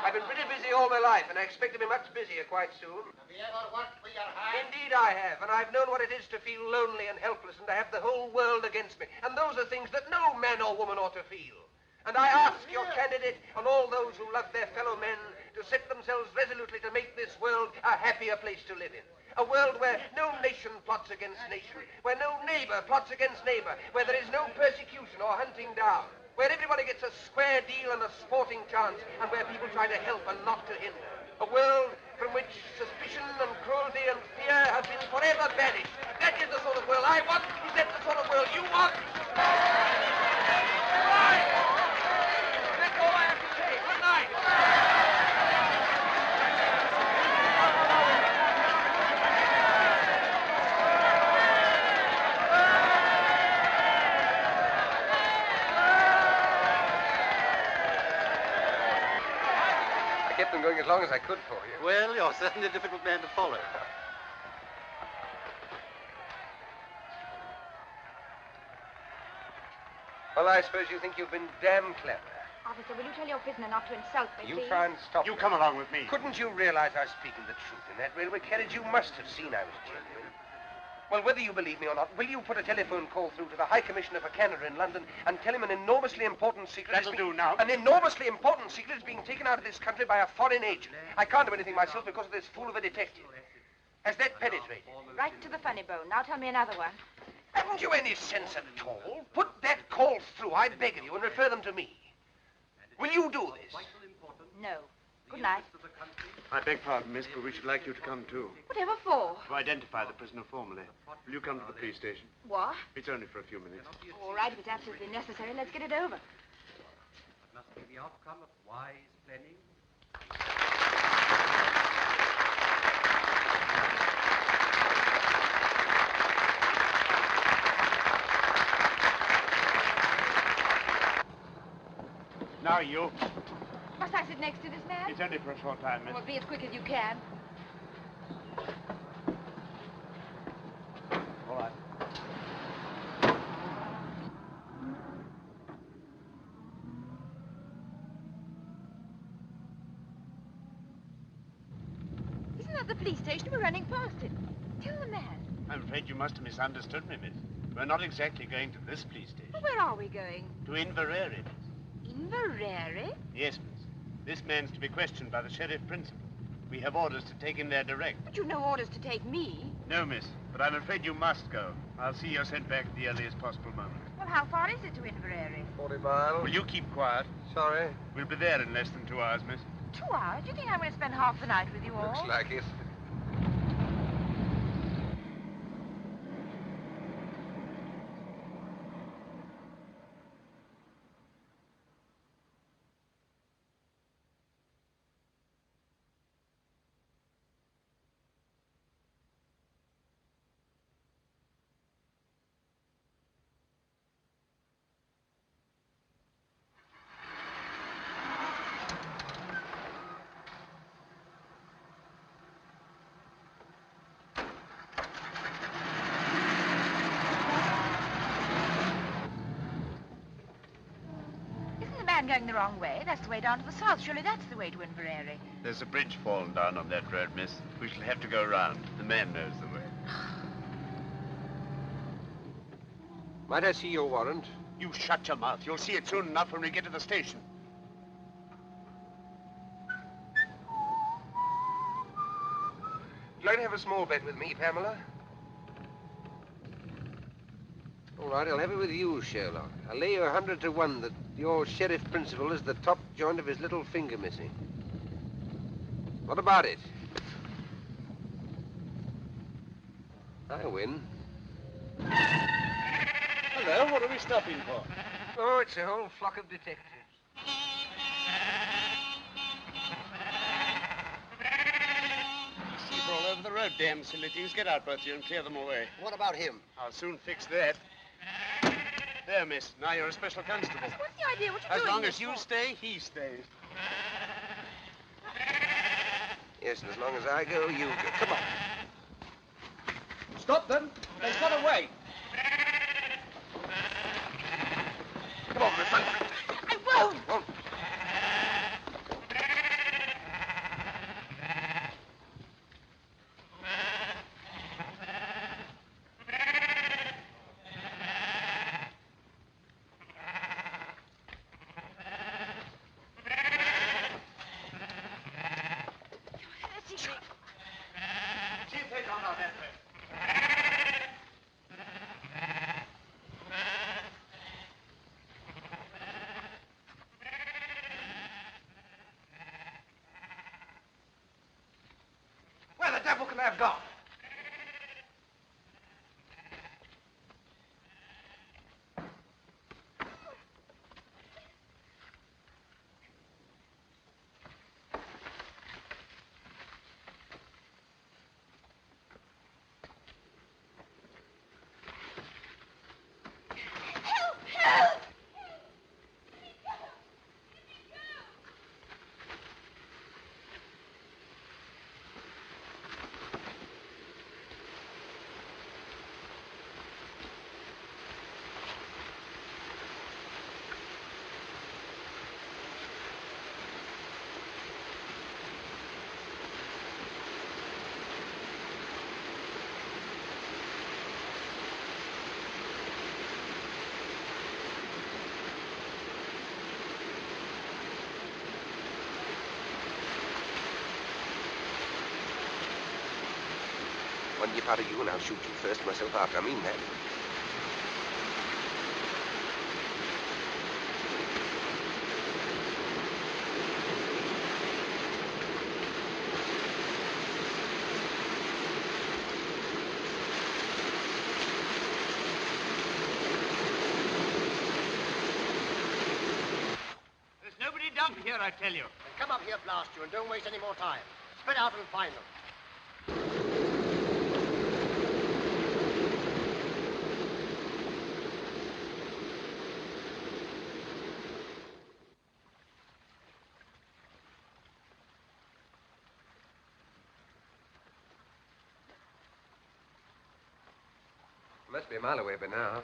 I've been pretty busy all my life, and I expect to be much busier quite soon. Have you ever worked for your hand? Indeed I have, and I've known what it is to feel lonely and helpless and to have the whole world against me. And those are things that no man or woman ought to feel. And I ask your candidate and all those who love their fellow men to set themselves resolutely to make this world a happier place to live in. A world where no nation plots against nation, where no neighbor plots against neighbor, where there is no persecution or hunting down, where everybody gets a square deal and a sporting chance, and where people try to help and not to hinder. A world from which suspicion and cruelty and fear have been forever banished. That is the sort of world I want. Is that the sort of world you want? Right. That's all I have to say. Good night. I kept them going as long as I could for you. Well, you're certainly a difficult man to follow. Well, I suppose you think you've been damn clever. Officer, will you tell your prisoner not to insult me, You please? try and stop You me. come along with me. Couldn't you realize I was speaking the truth in that railway carriage? You must have seen I was genuine. Well, whether you believe me or not, will you put a telephone call through to the High Commissioner for Canada in London and tell him an enormously important secret... That'll do now. An enormously important secret is being taken out of this country by a foreign agent. I can't do anything myself because of this fool of a detective. Has that penetrated? Right to the funny bone. Now tell me another one. Haven't you any sense at all? Put that call through, I beg of you, and refer them to me. Will you do this? No. Good night. I beg pardon, miss, but we should like you to come too. Whatever for? To identify the prisoner formally. Will you come to the police station? What? It's only for a few minutes. All right, if it's absolutely necessary, let's get it over. It must be the outcome of wise planning. Now you. Must I sit next to this man? It's only for a short time, miss. Well, be as quick as you can. All right. Isn't that the police station? We're running past it. Tell the man. I'm afraid you must have misunderstood me, miss. We're not exactly going to this police station. Well, where are we going? To Inverary, miss. Inverary? Yes, miss. This man's to be questioned by the sheriff principal. We have orders to take him there direct. But you've no orders to take me. No, miss, but I'm afraid you must go. I'll see you're sent back at the earliest possible moment. Well, how far is it to Inverary? 40 miles. Will you keep quiet? Sorry. We'll be there in less than 2 hours, miss. 2 hours? Do you think I'm going to spend half the night with you all? Looks like it. Going the wrong way. That's the way down to the south. Surely that's the way to Inverary. There's a bridge fallen down on that road, miss. We shall have to go round. The man knows the way. Might I see your warrant? You shut your mouth. You'll see it soon enough when we get to the station. Would you like to have a small bet with me, Pamela? All right, I'll have it with you, Sherlock. I'll lay you 100 to 1 that your sheriff principal is the top joint of his little finger missing. What about it? I win. Hello, what are we stopping for? Oh, it's a whole flock of detectives. Sheep are all over the road, damn silly things. Get out, both of you, and clear them away. What about him? I'll soon fix that. There, miss. Now you're a special constable. What's the idea? What you As doing long this as you for? stay, he stays. Yes, and as long as I go, you go. Come on. Stop them. They've got away. Come on, Miss Hunt. I won't. Won't. Where the devil can they have gone? One nip out of you and I'll shoot you first, myself after. I mean that. There's nobody down here, I tell you. Then come up here, blast you, and don't waste any more time. Spread out and find them. Must be a mile away by now.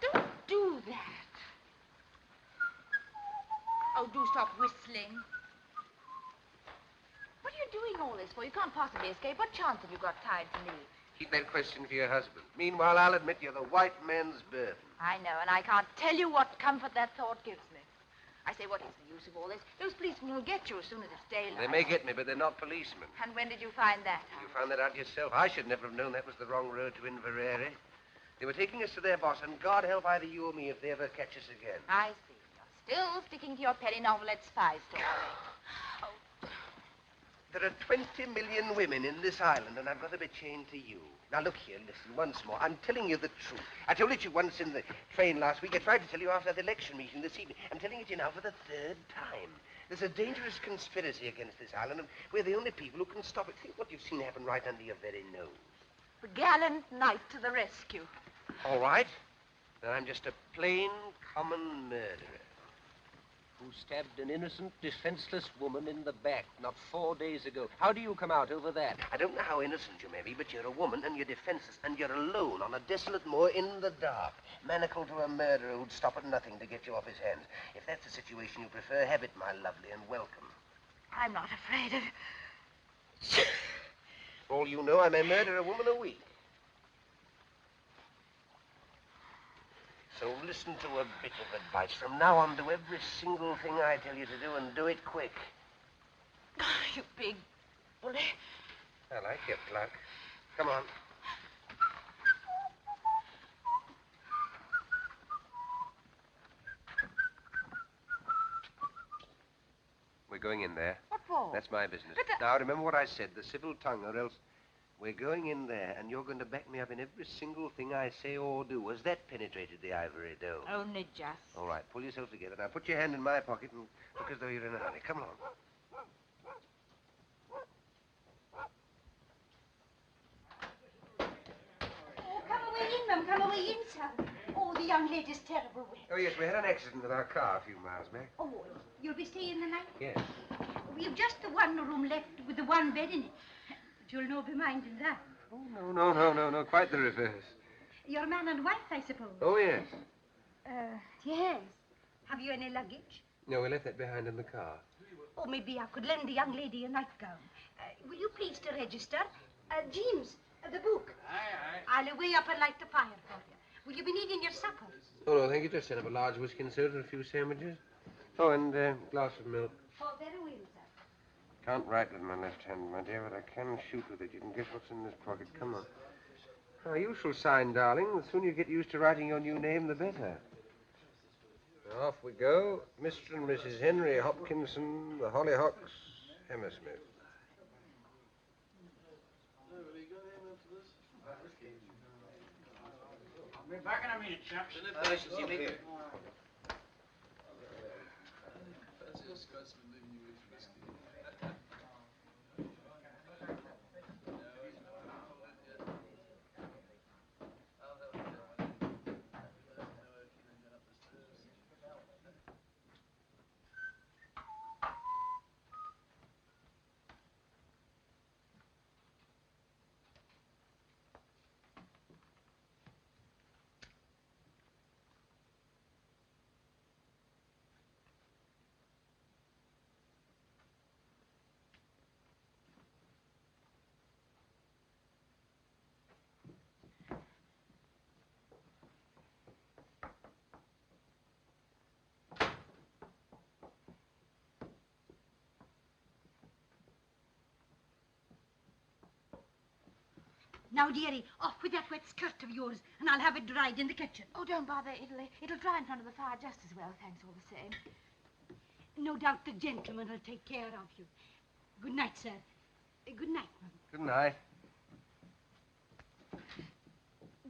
Don't do that. Oh, do stop whistling. What are you doing all this for? You can't possibly escape. What chance have you got tied to me? Keep that question for your husband. Meanwhile, I'll admit you're the white man's burden. I know, and I can't tell you what comfort that thought gives me. I say, what is the use of all this? Those policemen will get you as soon as it's daylight. They may get me, but they're not policemen. And when did you find that out? You found that out yourself. I should never have known that was the wrong road to Inverary. They were taking us to their boss, and God help either you or me if they ever catch us again. I see. You're still sticking to your penny novelette spy story. There are 20 million women in this island, and I've got to be chained to you. Now, look here, listen, once more. I'm telling you the truth. I told it to you once in the train last week. I tried to tell you after the election meeting this evening. I'm telling it to you now for the third time. There's a dangerous conspiracy against this island, and we're the only people who can stop it. Think what you've seen happen right under your very nose. The gallant knight to the rescue. All right. Then I'm just a plain, common murderer who stabbed an innocent, defenseless woman in the back not 4 days ago. How do you come out over that? I don't know how innocent you may be, but you're a woman and you're defenseless and you're alone on a desolate moor in the dark, manacled to a murderer who'd stop at nothing to get you off his hands. If that's the situation you prefer, have it, my lovely, and welcome. I'm not afraid of... For all you know, I may murder a woman a week. So listen to a bit of advice. From now on, do every single thing I tell you to do, and do it quick. You big bully. I like your pluck. Come on. We're going in there. What for? That's my business. But Now, remember what I said, the civil tongue, or else we're going in there, and you're going to back me up in every single thing I say or do. Has that penetrated the ivory dome? Only just. All right, pull yourself together. Now, put your hand in my pocket and look as though you're in a hurry. Come along. Oh, come away in, Mum. Come away in, son. Oh, the young lady's terrible wet. Oh, yes, we had an accident with our car a few miles back. Oh, you'll be staying the night? Yes. We've just the one room left with the one bed in it. But you'll no be minding that. Oh, no. Quite the reverse. Your man and wife, I suppose. Oh, yes. Yes. Have you any luggage? No, we left that behind in the car. Oh, maybe I could lend the young lady a nightgown. Will you please to register? James, the book. Aye. I'll away up and light the fire for you. Will you be needing your supper? Oh, no, thank you. Just set up a large whiskey and soda and a few sandwiches. Oh, and a glass of milk. Oh, very well, sir. Can't write with my left hand, my dear, but I can shoot with it. You can guess what's in this pocket. Come on. Now, you shall sign, darling. The sooner you get used to writing your new name, the better. Now, off we go. Mr. and Mrs. Henry Hopkinson, the Hollyhocks, Hammersmith. I'll be back in a minute, chaps. I shall see you later. Fancy a Scotsman leaving you with whiskey. Now, dearie, off with that wet skirt of yours, and I'll have it dried in the kitchen. Oh, don't bother. It'll dry in front of the fire just as well, thanks all the same. No doubt the gentleman will take care of you. Good night, sir. Good night, Mum. Good night.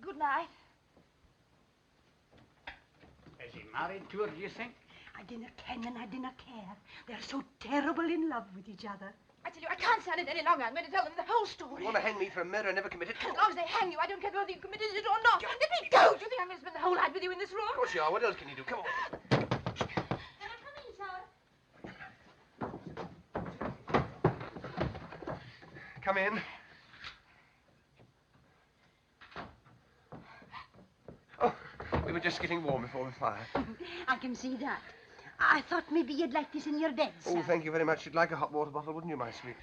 Good night. Is he married to her, do you think? I dinna ken and I dinna care. They're so terrible in love with each other. I tell you, I can't stand it any longer. I'm going to tell them the whole story. You want to hang me for a murder I never committed? As long as they hang you, I don't care whether you committed it or not. Let me go. Do you think I'm going to spend the whole night with you in this room? Of course you are. What else can you do? Come on. Come in. Oh, we were just getting warm before the fire. I can see that. I thought maybe you'd like this in your bed, sir. Oh, thank you very much. You'd like a hot water bottle, wouldn't you, my sweet?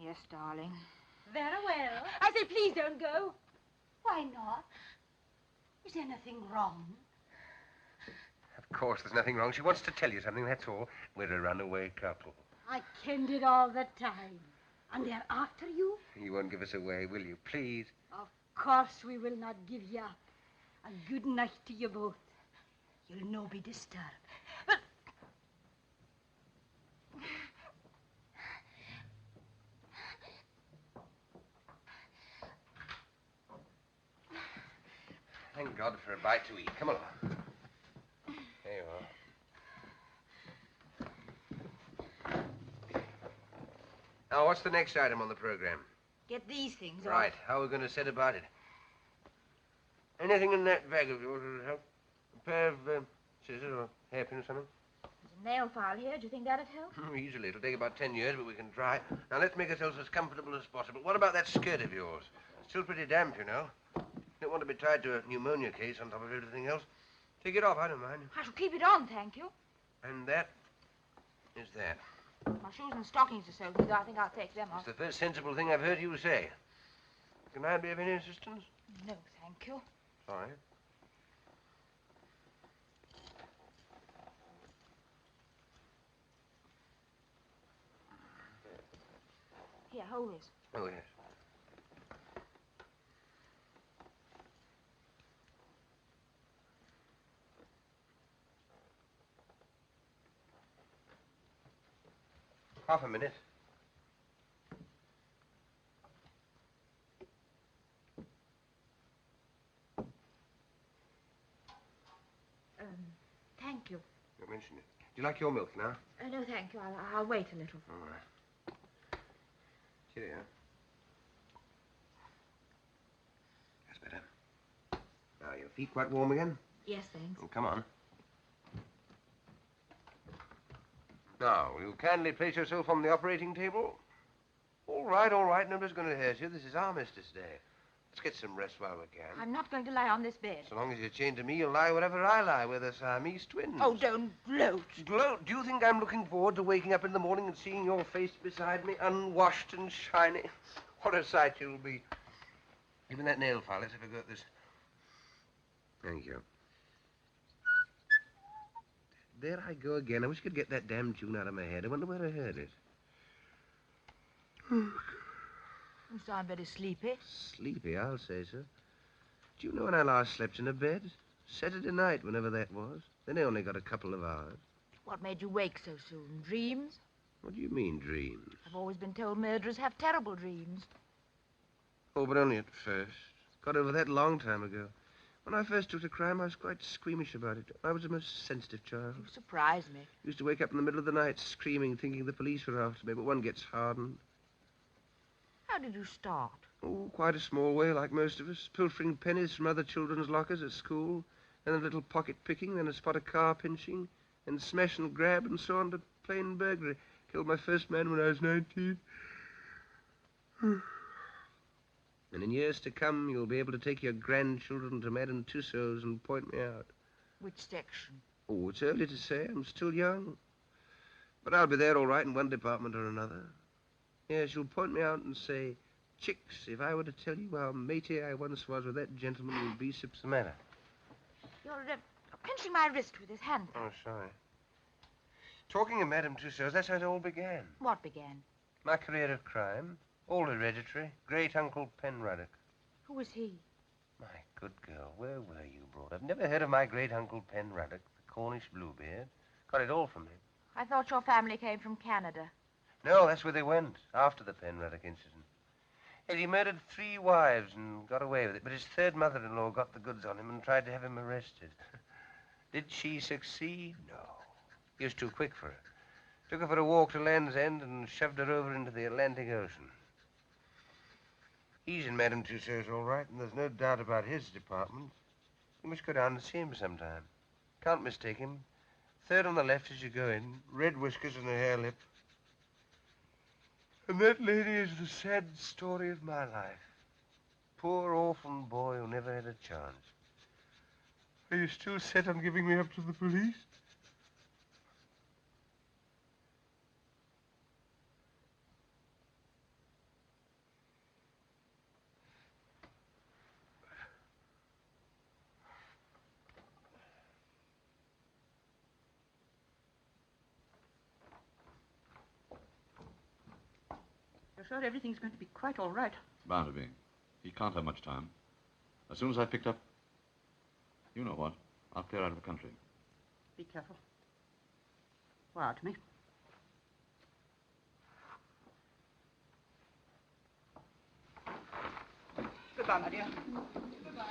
Yes, darling. Very well. I say, please don't go. Why not? Is anything wrong? I've Of course, there's nothing wrong. She wants to tell you something, that's all. We're a runaway couple. I kenned it all the time. And they're after you? You won't give us away, will you? Please. Of course we will not give you up. A good night to you both. You'll no be disturbed. Thank God for a bite to eat. Come along. There you are. Now, what's the next item on the program? Get these things off. Right. How are we going to set about it? Anything in that bag of yours will help? A pair of scissors or hairpin or something? There's a nail file here. Do you think that'd help? Easily. It'll take about 10 years, but we can try. Now, let's make ourselves as comfortable as possible. What about that skirt of yours? It's still pretty damp, you know. Don't want to be tied to a pneumonia case on top of everything else. Take it off, I don't mind. I shall keep it on, thank you. And that is that. My shoes and stockings are soaking, though I think I'll take them off. It's the first sensible thing I've heard you say. Can I be of any assistance? No, thank you. Sorry. Here, hold this. Oh, yes. Half a minute. Thank you. You mentioned it. Do you like your milk now? No, thank you. I'll wait a little. All right. Cheerio. That's better. Now, your feet quite warm again? Yes, thanks. Oh, come on. Now, will you kindly place yourself on the operating table? All right, all right. Nobody's going to hurt you. This is Armistice Day. Let's get some rest while we can. I'm not going to lie on this bed. So long as you're chained to me, you'll lie wherever I lie. We're the Siamese twins. Oh, don't gloat. Gloat? Do you think I'm looking forward to waking up in the morning and seeing your face beside me, unwashed and shiny? What a sight you'll be. Give me that nail file. Let's have a go at this. Thank you. There I go again. I wish I could get that damn tune out of my head. I wonder where I heard it. You sound very sleepy. Sleepy, I'll say so. Do you know when I last slept in a bed? Saturday night, whenever that was. Then I only got a couple of hours. What made you wake so soon? Dreams? What do you mean, dreams? I've always been told murderers have terrible dreams. Oh, but only at first. Got over that long time ago. When I first took to crime, I was quite squeamish about it. I was a most sensitive child. You surprise me. Used to wake up in the middle of the night screaming, thinking the police were after me, but one gets hardened. How did you start? Oh, quite a small way, like most of us. Pilfering pennies from other children's lockers at school, then a little pocket picking, then a spot of car pinching, and smash and grab and so on to plain burglary. Killed my first man when I was 19. And in years to come, you'll be able to take your grandchildren to Madame Tussauds and point me out. Which section? Oh, it's early to say. I'm still young. But I'll be there all right in one department or another. Yes, you'll point me out and say, Chicks, if I were to tell you how matey I once was with that gentleman, you'd be what's the matter? You're pinching my wrist with his hand. Oh, sorry. Talking of Madame Tussauds, that's how it all began. What began? My career of crime. All hereditary. Great-uncle Penruddock. Who was he? My good girl, where were you brought up? Never heard of my great-uncle Penruddock, the Cornish Bluebeard? Got it all from him. I thought your family came from Canada. No, that's where they went, after the Penruddock incident. Well, he murdered 3 wives and got away with it, but his third mother-in-law got the goods on him and tried to have him arrested. Did she succeed? No. He was too quick for her. Took her for a walk to Land's End and shoved her over into the Atlantic Ocean. He's in Madame Tussauds all right, and there's no doubt about his department. You must go down and see him sometime. Can't mistake him. Third on the left as you go in, red whiskers and a hair lip. And that lady is the sad story of my life. Poor orphan boy who never had a chance. Are you still set on giving me up to the police? You're sure everything's going to be quite all right? Bound to be. He can't have much time. As soon as I've picked up... You know what? I'll clear out of the country. Be careful. Wire to me. Goodbye, my dear. Goodbye.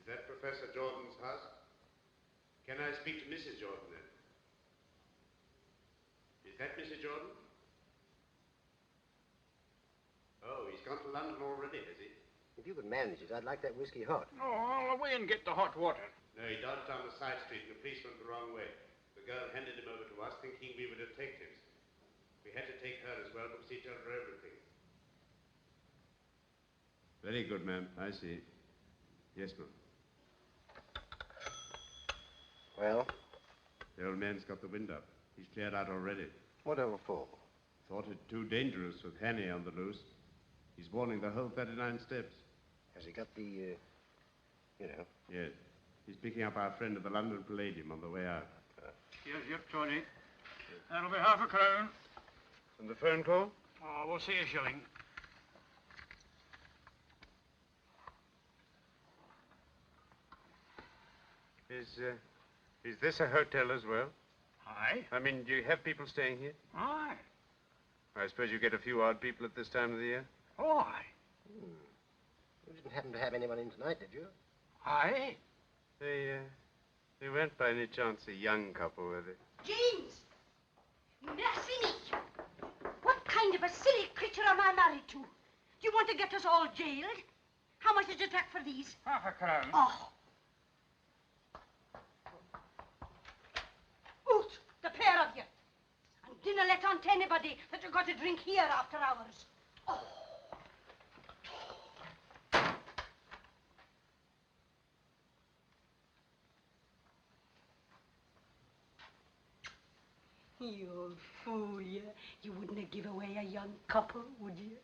Is that Professor Jordan's house? Can I speak to Mrs. Jordan then? Is that Mrs. Jordan? Oh, he's gone to London already, has he? If you could manage it, I'd like that whiskey hot. Oh, I'll away and get the hot water. No, he dodged down the side street and the police went the wrong way. The girl handed him over to us thinking we were detectives. We had to take her as well because he told her everything. Very good, ma'am. I see. Yes, ma'am. Well? The old man's got the wind up. He's cleared out already. Whatever for? Thought it too dangerous with Hannay on the loose. He's warning the whole 39 steps. Has he got the, you know? Yes. He's picking up our friend at the London Palladium on the way out. Yep, Tony. That'll be half a crown. And the phone call? Oh, we'll see a shilling. Is this a hotel as well? Aye. I mean, do you have people staying here? Aye. I suppose you get a few odd people at this time of the year? Oh, aye. You didn't happen to have anyone in tonight, did you? Aye. They weren't by any chance a young couple, were they? James! Mercy me! What kind of a silly creature am I married to? Do you want to get us all jailed? How much did you take for these? Half a crown. Oh. Out, the pair of you. And dinna let on to anybody that you've got to drink here after hours. Oh. You old fool, you. You wouldn't have give away a young couple, would you?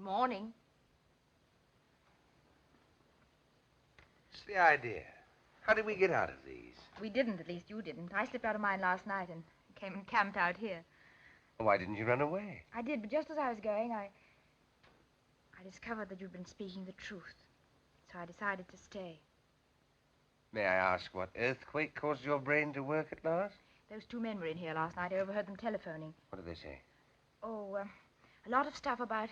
Morning. It's the idea. How did we get out of these? We didn't, at least you didn't. I slipped out of mine last night and came and camped out here. Why didn't you run away? I did, but just as I was going, I discovered that you'd been speaking the truth. So I decided to stay. May I ask what earthquake caused your brain to work at last? Those two men were in here last night. I overheard them telephoning. What did they say? Oh, a lot of stuff about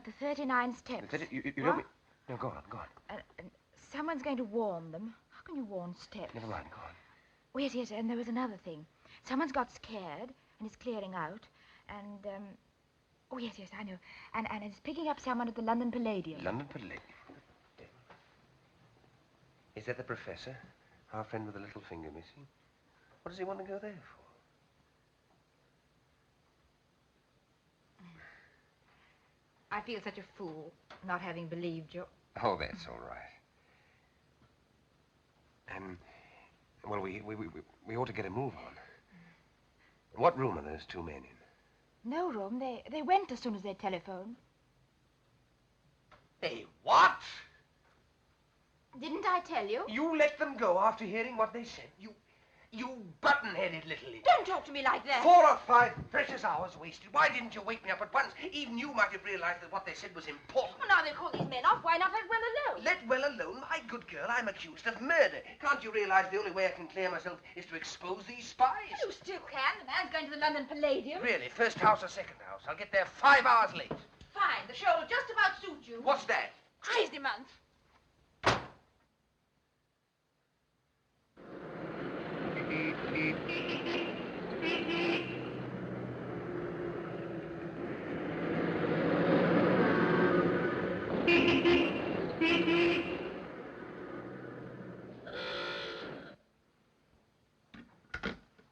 the 39 steps. You What? don't mean... No, go on. And someone's going to warn them. How can you warn steps? Never mind, go on. Oh, yes, and there was another thing. Someone's got scared and is clearing out. And, oh, yes, I know. And it's picking up someone at the London Palladium. London Palladium? Is that the professor? Our friend with the little finger missing? What does he want to go there for? I feel such a fool not having believed you. Oh, that's all right. Well, we ought to get a move on. What room are those two men in? No room. They went as soon as they telephoned. They what? Didn't I tell you? You let them go after hearing what they said. You button-headed little idiot. Don't talk to me like that. 4 or 5 precious hours wasted. Why didn't you wake me up at once? Even you might have realized that what they said was important. Well, now they'll call these men off. Why not let well alone? Let well alone? My good girl, I'm accused of murder. Can't you realize the only way I can clear myself is to expose these spies? You still can. The man's going to the London Palladium. Really? First house or second house? I'll get there 5 hours late. Fine. The show will just about suit you. What's that? Crazy month.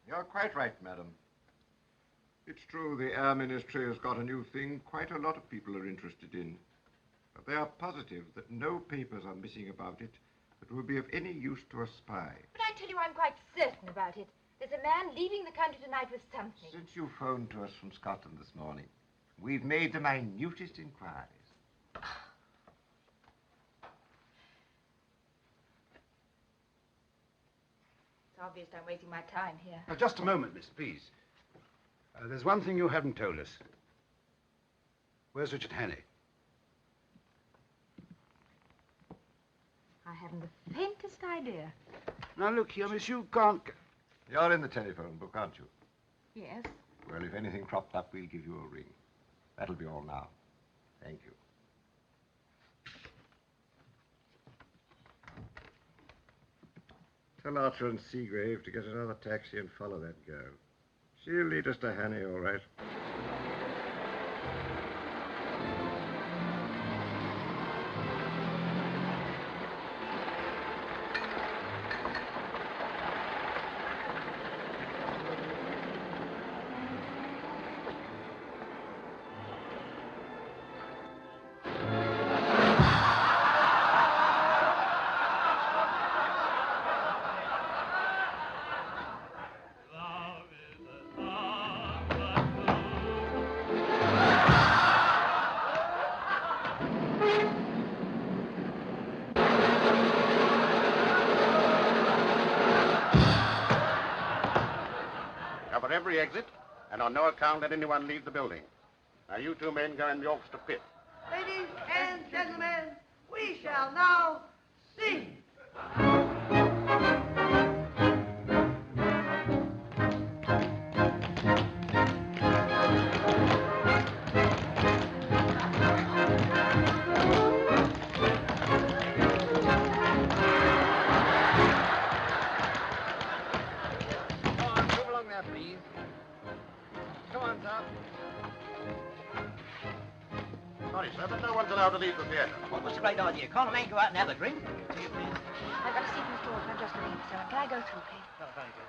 You're quite right, madam. It's true the Air Ministry has got a new thing quite a lot of people are interested in. But they are positive that no papers are missing about it that will be of any use to a spy. But I tell you, I'm quite certain about it. There's a man leaving the country tonight with something. Since you phoned to us from Scotland this morning, we've made the minutest inquiries. It's obvious I'm wasting my time here. Now, just a moment, miss, please. There's one thing you haven't told us. Where's Richard Hannay? I haven't the faintest idea. Now, look here, miss, you can't... You're in the telephone book, aren't you? Yes. Well, if anything cropped up, we'll give you a ring. That'll be all now. Thank you. Tell Archer and Seagrave to get another taxi and follow that girl. She'll lead us to Hannay, all right. Cover every exit, and on no account let anyone leave the building. Now, you two men go in the orchestra pit. Ladies and gentlemen, we shall now sing. Sorry, sir, but no one's allowed to leave the theater. Well, what's a great idea? Can't a man go out and have a drink? I've got a seat in the stall. I'm just looking for someone. Can I go through, please? Oh, very good.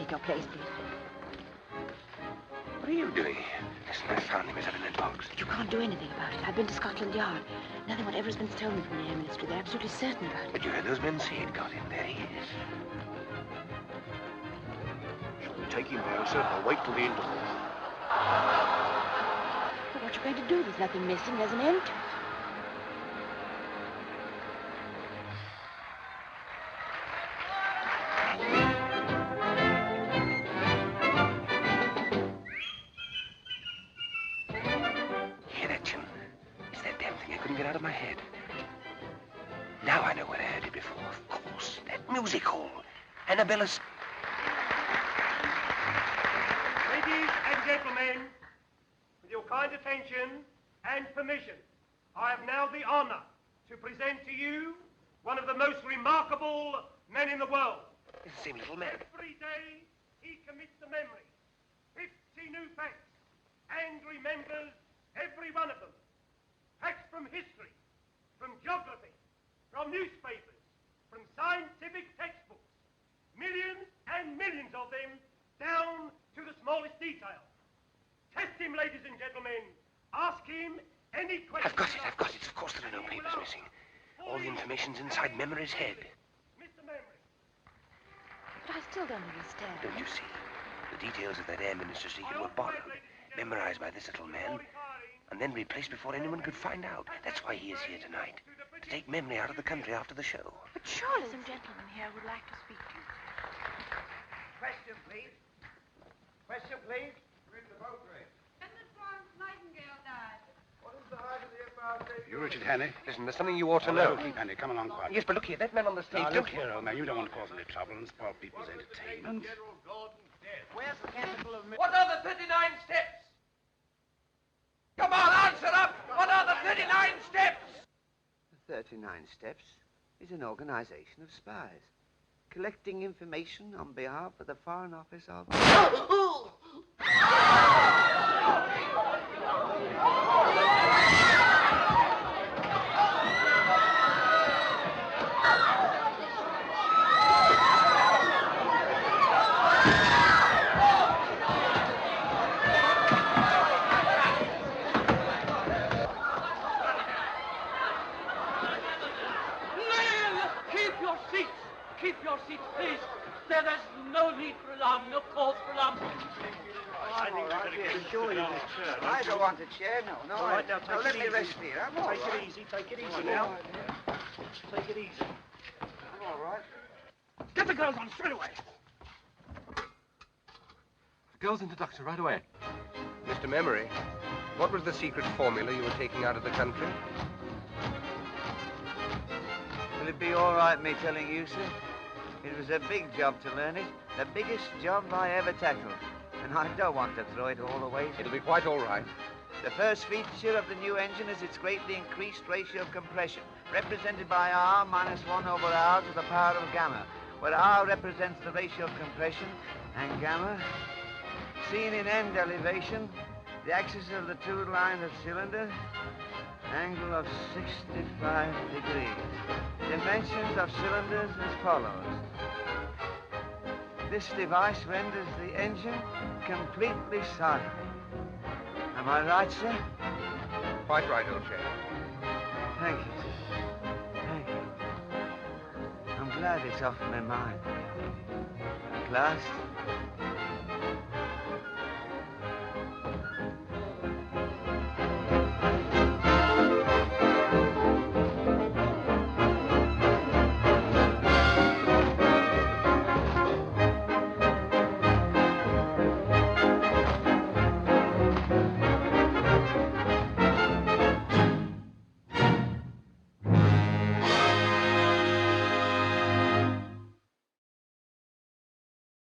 take your place, please. What are you doing? Listen, I found him. He's up in that box. But you can't do anything about it. I've been to Scotland Yard. Nothing whatever has been stolen from the Air Ministry. They're absolutely certain about it. But you heard those men say it got him. There he is. Shall we take him by himself or wait till the interval? But what you going to do? There's nothing missing. There's an end to it. Hear that tune? It's that damn thing I couldn't get out of my head. Now I know where I heard it before. Of course, that music hall. Annabella... Ladies and gentlemen, with your kind attention and permission, I have now the honor to present to you one of the most remarkable men in the world. It's the same little man. Every day he commits to memory 50 new facts and remembers every one of them. Facts from history, from geography, from newspapers, from scientific textbooks. Millions and millions of them down to the smallest detail. Test him, ladies and gentlemen. Ask him any question. I've got it. Of course there are no papers missing. All the information's inside Memory's head. Mr. Memory. But I still don't understand. Don't you see? The details of that Air Minister secret were borrowed, memorized by this little man, and then replaced before anyone could find out. That's why he is here tonight. To take Memory out of the country after the show. But surely some gentleman here would like to speak to you. Question, please. Question, please. Read the boat race. And the Florence Nightingale died. What is the height of the embarkation? You, Richard Hannay? Listen, there's something you ought to Oh, know. keep Hannay. Come along quietly. Yes, but look here, that man on the stage. Now, Don't look here, old man. You don't want to cause any trouble and spoil people's entertainment. Where's the capital of... What are the 39 steps? Come on, answer up! What are the 39 steps? The 39 Steps is an organization of spies, collecting information on behalf of the Foreign Office of... Keep your seats, please. There's no need for alarm, no cause for alarm. I think we're going to get surely this chair. I don't want a chair, no. All right, now, no, take let it me easy. rest here. I'm all right. Take it easy now. Take it easy. I'm all right. Get the girls on straight away. The girls into doctor right away. Mr. Memory, what was the secret formula you were taking out of the country? Will it be all right, me telling you, sir? It was a big job to learn it. The biggest job I ever tackled. And I don't want to throw it all away. It'll be quite all right. The first feature of the new engine is its greatly increased ratio of compression, represented by R minus 1 over R to the power of gamma, where R represents the ratio of compression, and gamma, seen in end elevation, the axis of the two lines of cylinder, angle of 65 degrees. Dimensions of cylinders as follows. This device renders the engine completely silent. Am I right, sir? Quite right, old chap. Thank you, sir. Thank you. I'm glad it's off my mind. At last,